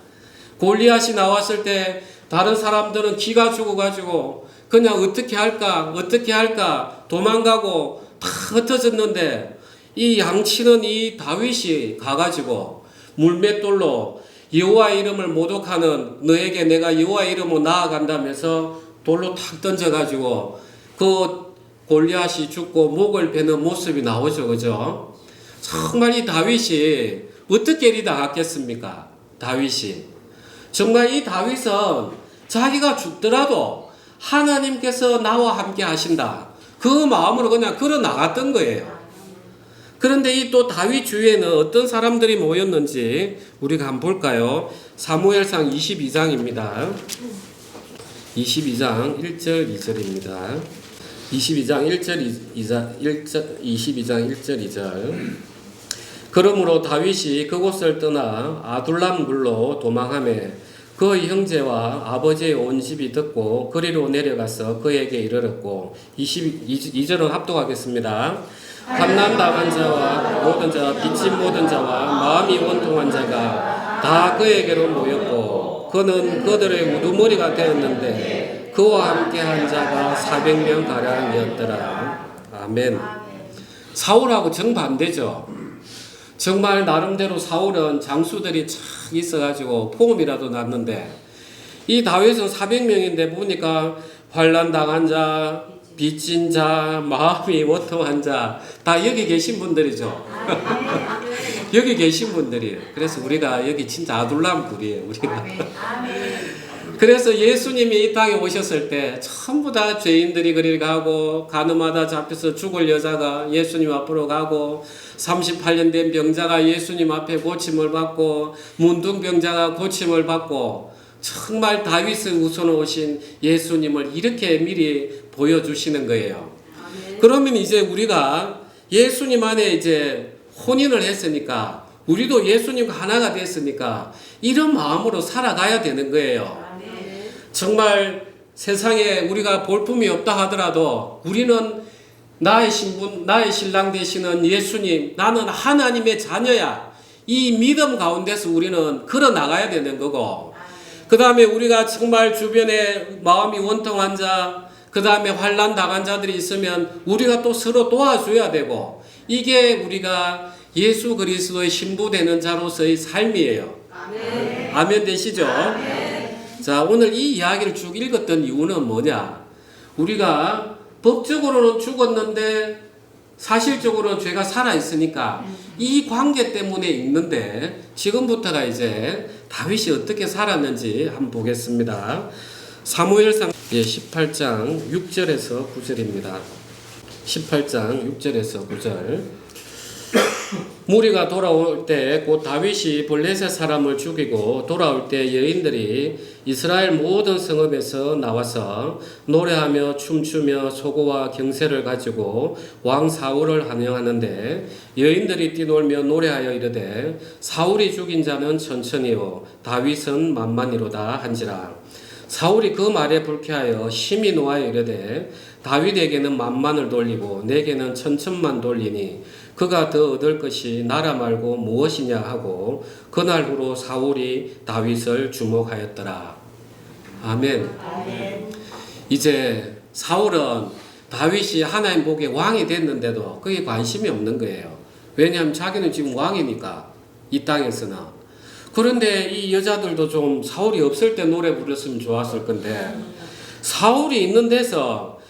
골리앗이 나왔을 때 다른 사람들은 기가 죽어가지고 그냥 어떻게 할까 도망가고 다 흩어졌는데 이 양치는 이 다윗이 가가지고 물맷돌로 여호와 이름을 모독하는 너에게 내가 여호와 이름으로 나아간다면서 돌로 탁 던져가지고 그 골리앗이 죽고 목을 베는 모습이 나오죠. 그죠? 정말 이 다윗이 어떻게 이리 나갔겠습니까? 다윗이. 정말 이 다윗은 자기가 죽더라도 하나님께서 나와 함께 하신다. 그 마음으로 그냥 걸어 나갔던 거예요. 그런데 이 또 다윗 주위에는 어떤 사람들이 모였는지 우리가 한번 볼까요? 사무엘상 22장입니다. 22장 1절 2절입니다. 22장 1절 2절. 그러므로 다윗이 그곳을 떠나 아둘람 굴로 도망하며 그의 형제와 아버지의 온 집이 듣고 그리로 내려가서 그에게 이르렀고 22절은 합독하겠습니다. 환난당한 자와 모든 자, 빚진 모든 자와 마음이 원통한 자가 다 그에게로 모였고 그는 그들의 우두머리가 되었는데 그와 함께한 자가 400명 가량이었더라. 아멘. 사울하고 정반대죠. 정말 나름대로 사울은 장수들이 착 있어가지고 포음이라도 났는데 이 다윗은 400명인데 보니까 환난당한 자, 빚진 자, 마음이 원통한 자 다 여기 계신 분들이죠. 여기 계신 분들이에요. 그래서 우리가 여기 진짜 아둘람 굴이에요. 우리가. 그래서 예수님이 이 땅에 오셨을 때 전부 다 죄인들이 그리 가고 가늠하다 잡혀서 죽을 여자가 예수님 앞으로 가고 38년 된 병자가 예수님 앞에 고침을 받고 문둥병자가 고침을 받고 정말 다윗의 후손으로 오신 예수님을 이렇게 미리 보여주시는 거예요. 그러면 이제 우리가 예수님 안에 이제 혼인을 했으니까 우리도 예수님과 하나가 됐으니까 이런 마음으로 살아가야 되는 거예요. 정말 세상에 우리가 볼품이 없다 하더라도 우리는 나의 신분, 나의 신랑 되시는 예수님, 나는 하나님의 자녀야. 이 믿음 가운데서 우리는 걸어 나가야 되는 거고, 그 다음에 우리가 정말 주변에 마음이 원통한 자, 그 다음에 환난 당한 자들이 있으면 우리가 또 서로 도와줘야 되고, 이게 우리가 예수 그리스도의 신부되는 자로서의 삶이에요. 아멘, 아멘 되시죠? 아멘. 자, 오늘 이 이야기를 쭉 읽었던 이유는 뭐냐? 우리가 법적으로는 죽었는데 사실적으로는 죄가 살아있으니까 이 관계 때문에 읽는데, 지금부터가 이제 다윗이 어떻게 살았는지 한번 보겠습니다. 사무엘상 18장 6절에서 9절입니다. 18장 6절에서 9절. 무리가 돌아올 때 곧 다윗이 블레셋 사람을 죽이고 돌아올 때 여인들이 이스라엘 모든 성읍에서 나와서 노래하며 춤추며 소고와 경세를 가지고 왕 사울을 환영하는데, 여인들이 뛰놀며 노래하여 이르되 사울이 죽인 자는 천천히요 다윗은 만만히로다 한지라. 사울이 그 말에 불쾌하여 심히 노하여 이르되 다윗에게는 만만을 돌리고 내게는 천천만 돌리니 그가 더 얻을 것이 나라 말고 무엇이냐 하고 그날 후로 사울이 다윗을 주목하였더라. 아멘. 이제 사울은 다윗이 하나님 보기에 왕이 됐는데도 그게 관심이 없는 거예요. 왜냐하면 자기는 지금 왕이니까, 이 땅에서는. 그런데 이 여자들도 좀 사울이 없을 때 노래 불렀으면 좋았을 건데, 사울이 있는 데서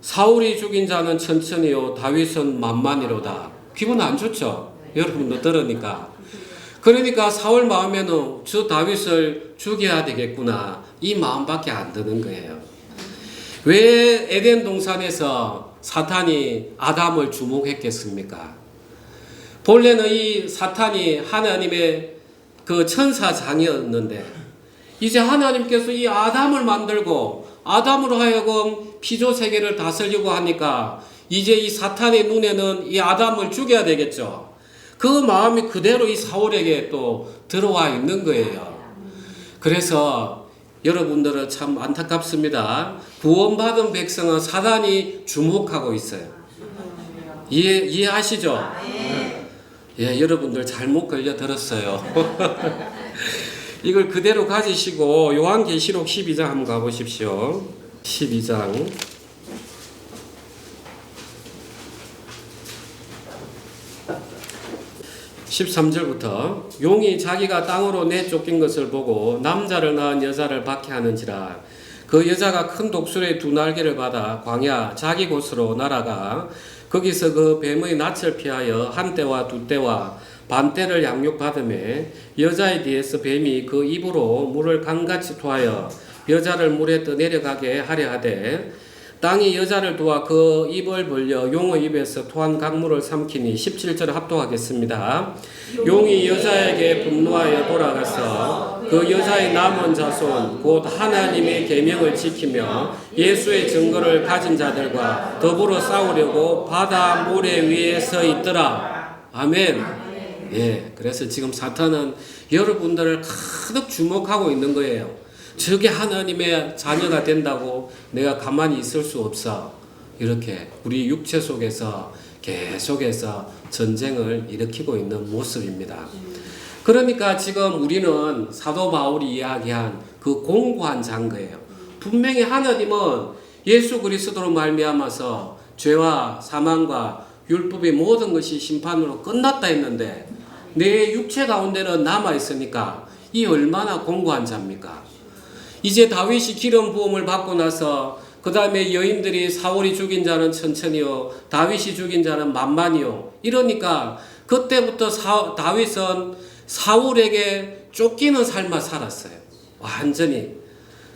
사울이 죽인 자는 천천히요 다윗은 만만히로다. 기분 안 좋죠? 여러분도 들으니까. 그러니까 사울 마음에는 저 다윗을 죽여야 되겠구나, 이 마음밖에 안 드는 거예요. 왜 에덴 동산에서 사탄이 아담을 주목했겠습니까? 본래는 이 사탄이 하나님의 그 천사장이었는데, 이제 하나님께서 이 아담을 만들고 아담으로 하여금 피조 세계를 다스리고 하니까 이제 이 사탄의 눈에는 이 아담을 죽여야 되겠죠. 그 마음이 그대로 이 사울에게 또 들어와 있는 거예요. 그래서 여러분들은 참 안타깝습니다. 구원받은 백성은 사단이 주목하고 있어요. 이해하시죠? 예, 여러분들 잘못 걸려 들었어요. 이걸 그대로 가지시고 요한계시록 12장 한번 가보십시오. 12장 13절부터 용이 자기가 땅으로 내쫓긴 것을 보고 남자를 낳은 여자를 박해하는지라. 그 여자가 큰 독수리의 두 날개를 받아 광야 자기 곳으로 날아가 거기서 그 뱀의 낯을 피하여 한 때와 두 때와 반 때를 양육받으매 여자의 뒤에서 뱀이 그 입으로 물을 강같이 토하여 여자를 물에 떠내려가게 하려 하되 땅이 여자를 도와 그 입을 벌려 용의 입에서 토한 강물을 삼키니. 17절 합독하겠습니다. 용이 여자에게 분노하여 돌아가서 그 여자의 남은 자손 곧 하나님의 계명을 지키며 예수의 증거를 가진 자들과 더불어 싸우려고 바다 모래 위에 서 있더라. 아멘. 예, 그래서 지금 사탄은 여러분들을 가득 주목하고 있는 거예요. 저게 하나님의 자녀가 된다고 내가 가만히 있을 수 없어. 이렇게 우리 육체 속에서 계속해서 전쟁을 일으키고 있는 모습입니다. 그러니까 지금 우리는 사도 바울이 이야기한 그 공고한 장거예요. 분명히 하나님은 예수 그리스도로 말미암아서 죄와 사망과 율법의 모든 것이 심판으로 끝났다 했는데 내 육체 가운데는 남아있으니까 이 얼마나 공고한 자입니까? 이제 다윗이 기름 부음을 받고 나서 그 다음에 여인들이 사울이 죽인 자는 천천히요 다윗이 죽인 자는 만만히요 이러니까 그때부터 다윗은 사울에게 쫓기는 삶을 살았어요. 완전히.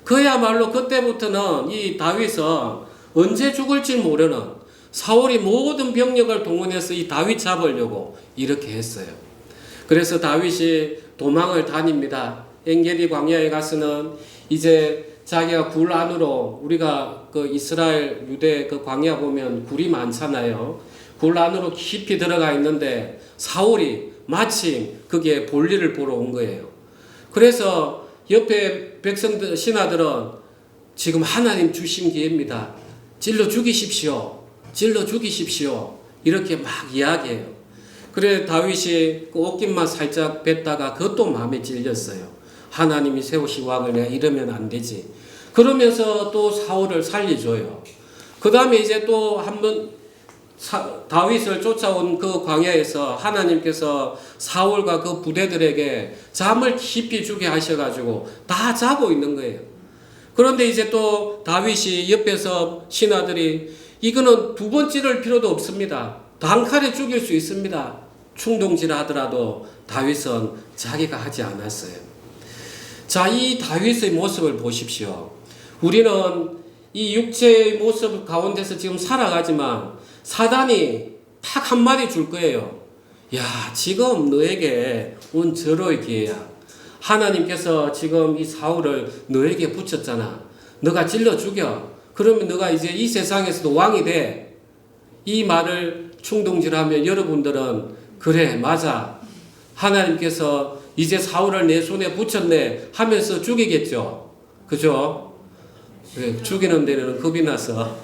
그야말로 그때부터는 이 다윗은 언제 죽을지 모르는, 사울이 모든 병력을 동원해서 이 다윗 잡으려고 이렇게 했어요. 그래서 다윗이 도망을 다닙니다. 엔게디 광야에 가서는 이제 자기가 굴 안으로, 우리가 그 이스라엘 유대 그 광야 보면 굴이 많잖아요. 굴 안으로 깊이 들어가 있는데 사울이 마침 거기에 볼일을 보러 온 거예요. 그래서 옆에 백성들, 신하들은 지금 하나님 주신 기회입니다. 찔러 죽이십시오. 찔러 죽이십시오. 이렇게 막 이야기해요. 그래 다윗이 그 옷깃만 살짝 뱉다가 그것도 마음에 찔렸어요. 하나님이 세우신 왕을 내가 이러면 안 되지. 그러면서 또 사울을 살려줘요. 그 다음에 이제 또 한번 다윗을 쫓아온 그 광야에서 하나님께서 사울과 그 부대들에게 잠을 깊이 주게 하셔가지고 다 자고 있는 거예요. 그런데 이제 또 다윗이 옆에서 신하들이 이거는 두 번 찌를 필요도 없습니다. 단칼에 죽일 수 있습니다. 충동질 하더라도 다윗은 자기가 하지 않았어요. 자, 이 다윗의 모습을 보십시오. 우리는 이 육체의 모습 가운데서 지금 살아가지만 사단이 딱 한마디 줄 거예요. 야, 지금 너에게 온 절호의 기회야. 하나님께서 지금 이 사울을 너에게 붙였잖아. 너가 찔러 죽여. 그러면 너가 이제 이 세상에서도 왕이 돼. 이 말을 충동질하면 여러분들은 그래, 맞아. 하나님께서 이제 사울을 내 손에 붙였네 하면서 죽이겠죠. 그죠? 죽이는 데는 겁이 나서.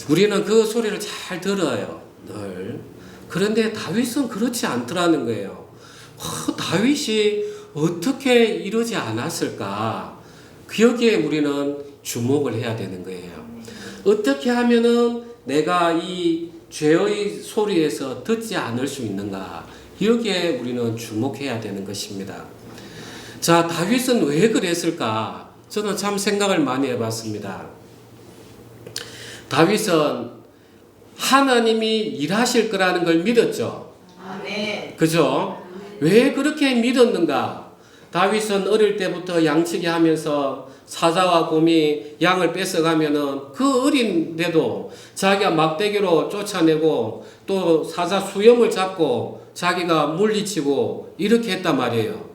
우리는 그 소리를 잘 들어요. 늘. 그런데 다윗은 그렇지 않더라는 거예요. 다윗이 어떻게 이러지 않았을까? 여기에 우리는 주목을 해야 되는 거예요. 어떻게 하면은 내가 이 죄의 소리에서 듣지 않을 수 있는가? 여기에 우리는 주목해야 되는 것입니다. 자, 다윗은 왜 그랬을까? 저는 참 생각을 많이 해봤습니다. 다윗은 하나님이 일하실 거라는 걸 믿었죠. 아멘. 그죠? 왜 그렇게 믿었는가? 다윗은 어릴 때부터 양치기 하면서 사자와 곰이 양을 뺏어가면은 그 어린데도 자기가 막대기로 쫓아내고 또 사자 수염을 잡고 자기가 물리치고 이렇게 했단 말이에요.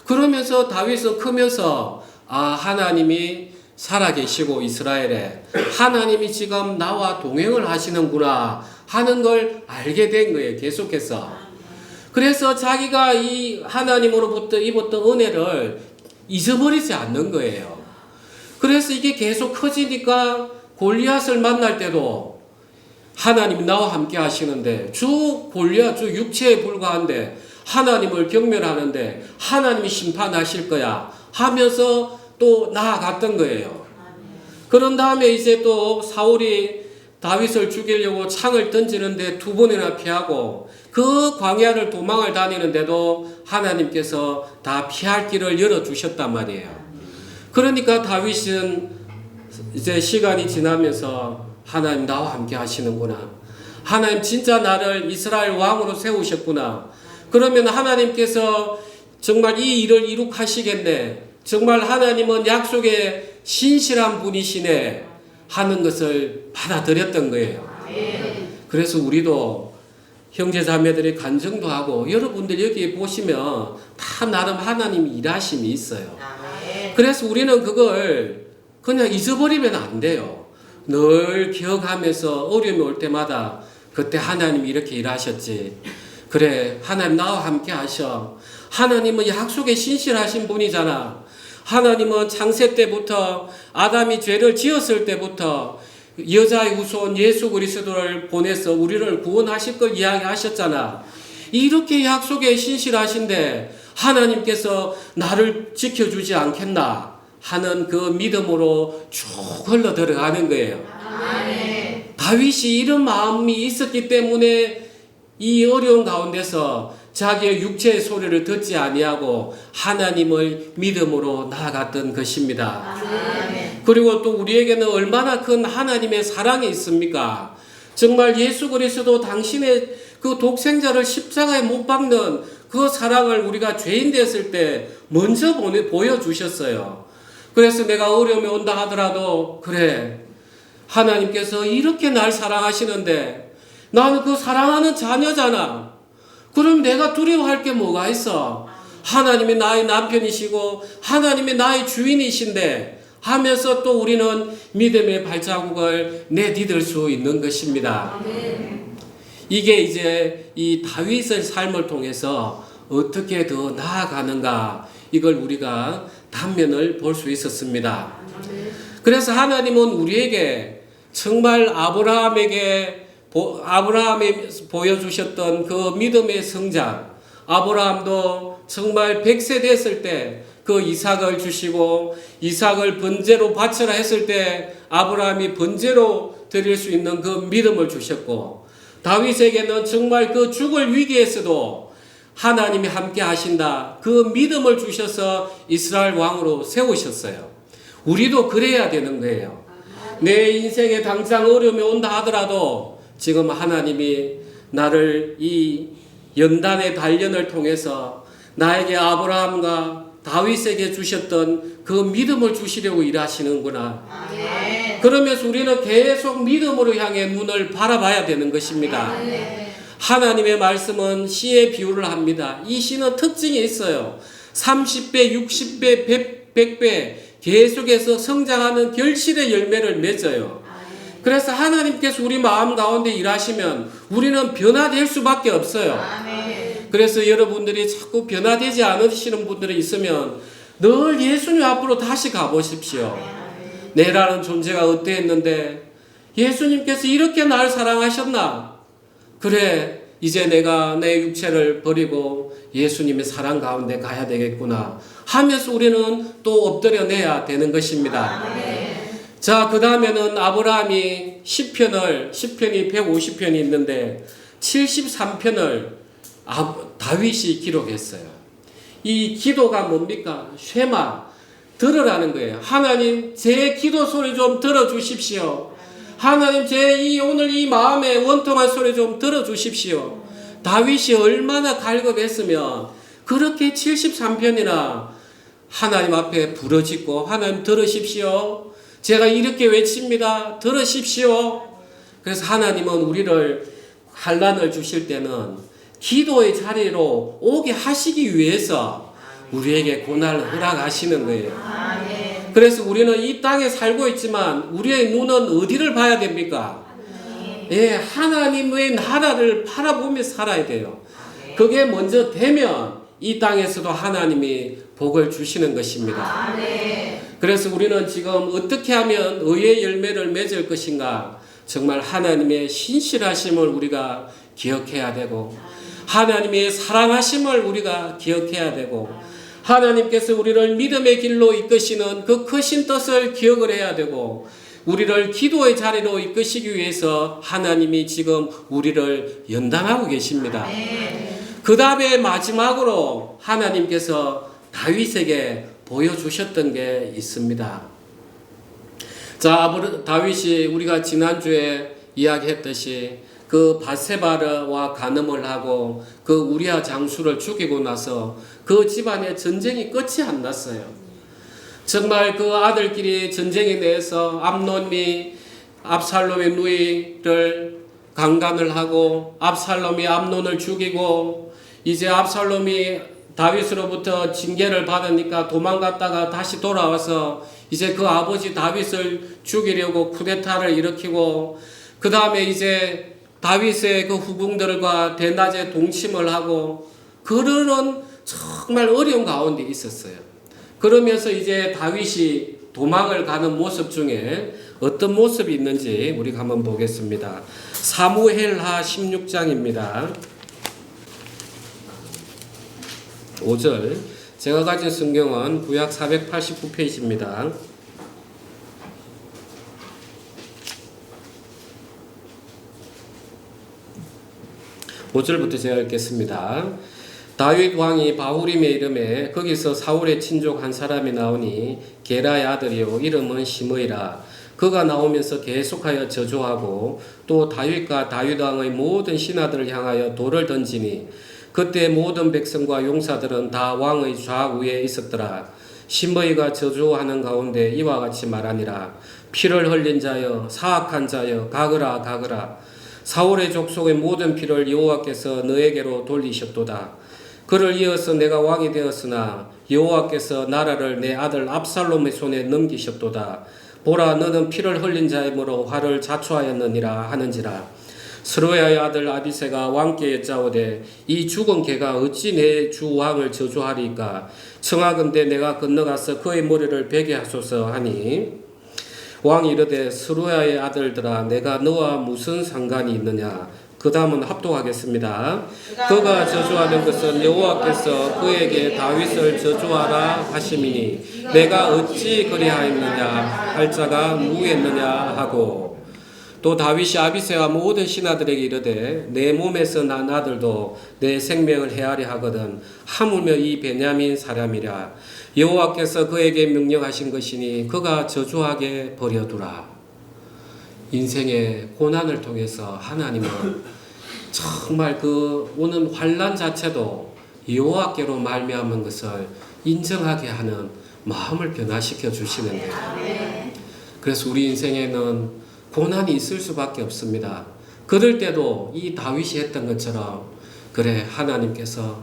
그러면서 다윗은 크면서 하나님이 살아계시고 이스라엘에 하나님이 지금 나와 동행을 하시는구나 하는 걸 알게 된 거예요. 계속해서. 그래서 자기가 이 하나님으로부터 입었던 은혜를 잊어버리지 않는 거예요. 그래서 이게 계속 커지니까 골리앗을 만날 때도 하나님이 나와 함께 하시는데 골리앗 육체에 불과한데 하나님을 경멸하는데 하나님이 심판하실 거야 하면서 또 나아갔던 거예요. 그런 다음에 이제 또 사울이 다윗을 죽이려고 창을 던지는데 2번이나 피하고 그 광야를 도망을 다니는데도 하나님께서 다 피할 길을 열어주셨단 말이에요. 그러니까 다윗은 이제 시간이 지나면서 하나님 나와 함께 하시는구나. 하나님 진짜 나를 이스라엘 왕으로 세우셨구나. 그러면 하나님께서 정말 이 일을 이룩하시겠네. 정말 하나님은 약속에 신실한 분이시네 하는 것을 받아들였던 거예요. 그래서 우리도 형제 자매들이 간증도 하고 여러분들 여기 보시면 다 나름 하나님 일하심이 있어요. 그래서 우리는 그걸 그냥 잊어버리면 안 돼요. 늘 기억하면서 어려움이 올 때마다 그때 하나님이 이렇게 일하셨지. 그래, 하나님 나와 함께 하셔. 하나님은 약속에 신실하신 분이잖아. 하나님은 창세 때부터 아담이 죄를 지었을 때부터 여자의 후손 예수 그리스도를 보내서 우리를 구원하실 걸 이야기하셨잖아. 이렇게 약속에 신실하신데 하나님께서 나를 지켜주지 않겠나 하는 그 믿음으로 쭉 흘러 들어가는 거예요. 아멘. 다윗이 이런 마음이 있었기 때문에 이 어려운 가운데서 자기의 육체의 소리를 듣지 아니하고 하나님을 믿음으로 나아갔던 것입니다. 아멘. 그리고 또 우리에게는 얼마나 큰 하나님의 사랑이 있습니까? 정말 예수 그리스도 당신의 그 독생자를 십자가에 못 박는 그 사랑을 우리가 죄인 됐을 때 먼저 보여주셨어요. 그래서 내가 어려움이 온다 하더라도 그래, 하나님께서 이렇게 날 사랑하시는데 나는 그 사랑하는 자녀잖아. 그럼 내가 두려워할 게 뭐가 있어? 하나님이 나의 남편이시고 하나님이 나의 주인이신데 하면서 또 우리는 믿음의 발자국을 내디딜 수 있는 것입니다. 이게 이제 이 다윗의 삶을 통해서 어떻게 더 나아가는가 이걸 우리가 단면을 볼 수 있었습니다. 그래서 하나님은 우리에게 정말 아브라함이 보여주셨던 그 믿음의 성장, 아브라함도 정말 100세 됐을 때 그 이삭을 주시고 이삭을 번제로 바쳐라 했을 때 아브라함이 번제로 드릴 수 있는 그 믿음을 주셨고, 다윗에게는 정말 그 죽을 위기에서도 하나님이 함께 하신다, 그 믿음을 주셔서 이스라엘 왕으로 세우셨어요. 우리도 그래야 되는 거예요. 내 인생에 당장 어려움이 온다 하더라도 지금 하나님이 나를 이 연단의 단련을 통해서 나에게 아브라함과 다윗에게 주셨던 그 믿음을 주시려고 일하시는구나. 아멘. 그러면서 우리는 계속 믿음으로 향해 눈을 바라봐야 되는 것입니다. 아멘. 하나님의 말씀은 씨의 비유를 합니다. 이 씨는 특징이 있어요. 30배, 60배, 100배 계속해서 성장하는 결실의 열매를 맺어요. 그래서 하나님께서 우리 마음 가운데 일하시면 우리는 변화될 수밖에 없어요. 아멘. 그래서 여러분들이 자꾸 변화되지 않으시는 분들이 있으면 늘 예수님 앞으로 다시 가보십시오. 아멘. 내라는 존재가 어떠했는데 예수님께서 이렇게 날 사랑하셨나? 그래, 이제 내가 내 육체를 버리고 예수님의 사랑 가운데 가야 되겠구나 하면서 우리는 또 엎드려내야 되는 것입니다. 아멘. 자, 그 다음에는 아브라함이 시편이 150편이 있는데 73편을 다윗이 기록했어요. 이 기도가 뭡니까? 쉐마, 들으라는 거예요. 하나님, 제 기도 소리 좀 들어주십시오. 하나님, 제 오늘 이 마음의 원통한 소리 좀 들어주십시오. 다윗이 얼마나 갈급했으면 그렇게 73편이나 하나님 앞에 부르짖고, 하나님 들으십시오. 제가 이렇게 외칩니다. 들으십시오. 그래서 하나님은 우리를 환난을 주실 때는 기도의 자리로 오게 하시기 위해서 우리에게 고난을 허락하시는 거예요. 그래서 우리는 이 땅에 살고 있지만 우리의 눈은 어디를 봐야 됩니까? 예, 하나님의 나라를 바라보며 살아야 돼요. 그게 먼저 되면 이 땅에서도 하나님이 복을 주시는 것입니다. 그래서 우리는 지금 어떻게 하면 의의 열매를 맺을 것인가? 정말 하나님의 신실하심을 우리가 기억해야 되고, 하나님의 사랑하심을 우리가 기억해야 되고, 하나님께서 우리를 믿음의 길로 이끄시는 그 크신 뜻을 기억을 해야 되고, 우리를 기도의 자리로 이끄시기 위해서 하나님이 지금 우리를 연단하고 계십니다. 그 다음에 마지막으로 하나님께서 다윗에게 보여주셨던 게 있습니다. 자, 다윗이 우리가 지난주에 이야기했듯이 그 바세바와 간음을 하고 그 우리아 장수를 죽이고 나서 그 집안에 전쟁이 끝이 안 났어요. 정말 그 아들끼리 전쟁에 대해서 압살롬의 누이를 강간을 하고 압살롬이 암논을 죽이고, 이제 압살롬이 다윗으로부터 징계를 받으니까 도망갔다가 다시 돌아와서 이제 그 아버지 다윗을 죽이려고 쿠데타를 일으키고, 그 다음에 이제 다윗의 그 후궁들과 대낮에 동침을 하고 그러는 정말 어려운 가운데 있었어요. 그러면서 이제 다윗이 도망을 가는 모습 중에 어떤 모습이 있는지 우리가 한번 보겠습니다. 사무엘하 16장입니다. 5절. 제가 가진 성경은 구약 489페이지입니다. 5절부터 제가 읽겠습니다. 다윗 왕이 바후림에 이름에 거기서 사울의 친족 한 사람이 나오니 게라의 아들이요 이름은 시므이라. 그가 나오면서 계속하여 저주하고 또 다윗과 다윗 왕의 모든 신하들을 향하여 돌을 던지니 그때 모든 백성과 용사들은 다 왕의 좌우에 있었더라. 시므이가 저주하는 가운데 이와 같이 말하니라. 피를 흘린 자여 사악한 자여 가거라 가거라. 사울의 족속의 모든 피를 여호와께서 너에게로 돌리셨도다. 그를 이어서 내가 왕이 되었으나 여호와께서 나라를 내 아들 압살롬의 손에 넘기셨도다. 보라, 너는 피를 흘린 자이므로 화를 자초하였느니라 하는지라. 스루야의 아들 아비새가 왕께 여짜오되 이 죽은 개가 어찌 내 주 왕을 저주하리까? 청하건대 내가 건너가서 그의 머리를 베게 하소서 하니, 왕이 이르되 스루야의 아들들아 내가 너와 무슨 상관이 있느냐? 그 다음은 합독하겠습니다. 그가 저주하는 것은 여호와께서 그에게 다윗을 저주하라 하심이니 내가 어찌 그리하였느냐 할 자가 누구겠느냐 하고, 또 다윗이 아비새와 모든 신하들에게 이르되 내 몸에서 난 아들도 내 생명을 해하려 하거든 하물며 이 베냐민 사람이라. 여호와께서 그에게 명령하신 것이니 그가 저주하게 버려두라. 인생의 고난을 통해서 하나님은 정말 그 오는 환난 자체도 여호와께로 말미암은 것을 인정하게 하는 마음을 변화시켜 주시는데, 그래서 우리 인생에는 고난이 있을 수밖에 없습니다. 그럴 때도 이 다윗이 했던 것처럼, 그래 하나님께서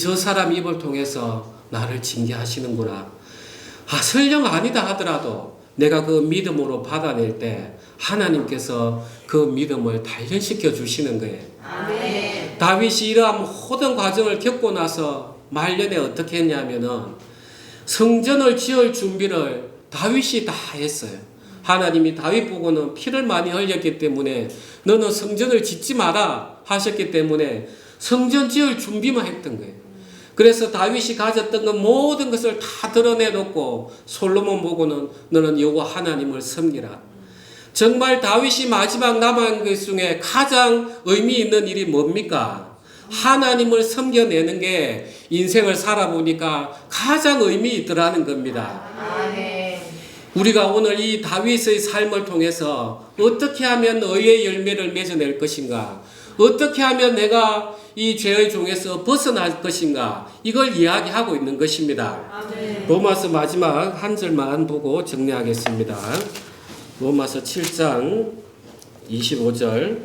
저 사람 입을 통해서 나를 징계하시는구나. 설령 아니다 하더라도 내가 그 믿음으로 받아낼 때 하나님께서 그 믿음을 단련시켜 주시는 거예요. 아멘. 다윗이 이러한 모든 과정을 겪고 나서 말년에 어떻게 했냐면은 성전을 지을 준비를 다윗이 다 했어요. 하나님이 다윗 보고는 피를 많이 흘렸기 때문에 너는 성전을 짓지 마라 하셨기 때문에 성전 지을 준비만 했던 거예요. 그래서 다윗이 가졌던 것 모든 것을 다 드러내놓고 솔로몬 보고는 너는 여호와 하나님을 섬기라. 정말 다윗이 마지막 남은 것 중에 가장 의미 있는 일이 뭡니까? 하나님을 섬겨내는 게 인생을 살아보니까 가장 의미 있더라는 겁니다. 우리가 오늘 이 다윗의 삶을 통해서 어떻게 하면 의의 열매를 맺어낼 것인가, 어떻게 하면 내가 이 죄의 종에서 벗어날 것인가, 이걸 이야기하고 있는 것입니다. 로마서 마지막 한 절만 보고 정리하겠습니다. 로마서 7장 25절.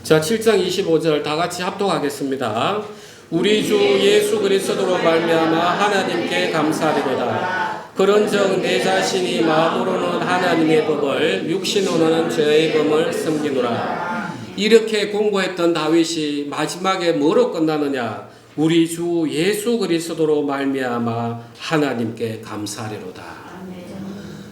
자, 7장 25절 다 같이 합독하겠습니다. 우리 주 예수 그리스도로 말미암아 하나님께 감사드리로다. 그런즉 내 자신이 마음으로는 하나님의 법을, 육신으로는 죄의 범을 섬기노라. 이렇게 공부했던 다윗이 마지막에 뭐로 끝나느냐? 우리 주 예수 그리스도로 말미암아 하나님께 감사하리로다.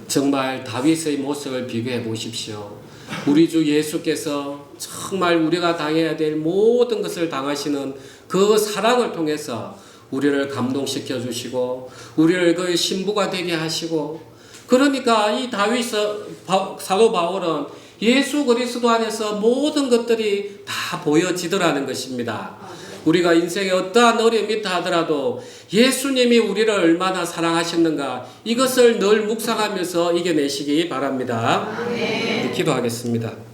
정말 다윗의 모습을 비교해 보십시오. 우리 주 예수께서 정말 우리가 당해야 될 모든 것을 당하시는 그 사랑을 통해서 우리를 감동시켜 주시고 우리를 그의 신부가 되게 하시고, 그러니까 이 다윗 사도 바울은 예수 그리스도 안에서 모든 것들이 다 보여지더라는 것입니다. 우리가 인생에 어떠한 어려움이 있다 하더라도 예수님이 우리를 얼마나 사랑하셨는가, 이것을 늘 묵상하면서 이겨내시기 바랍니다. 기도하겠습니다.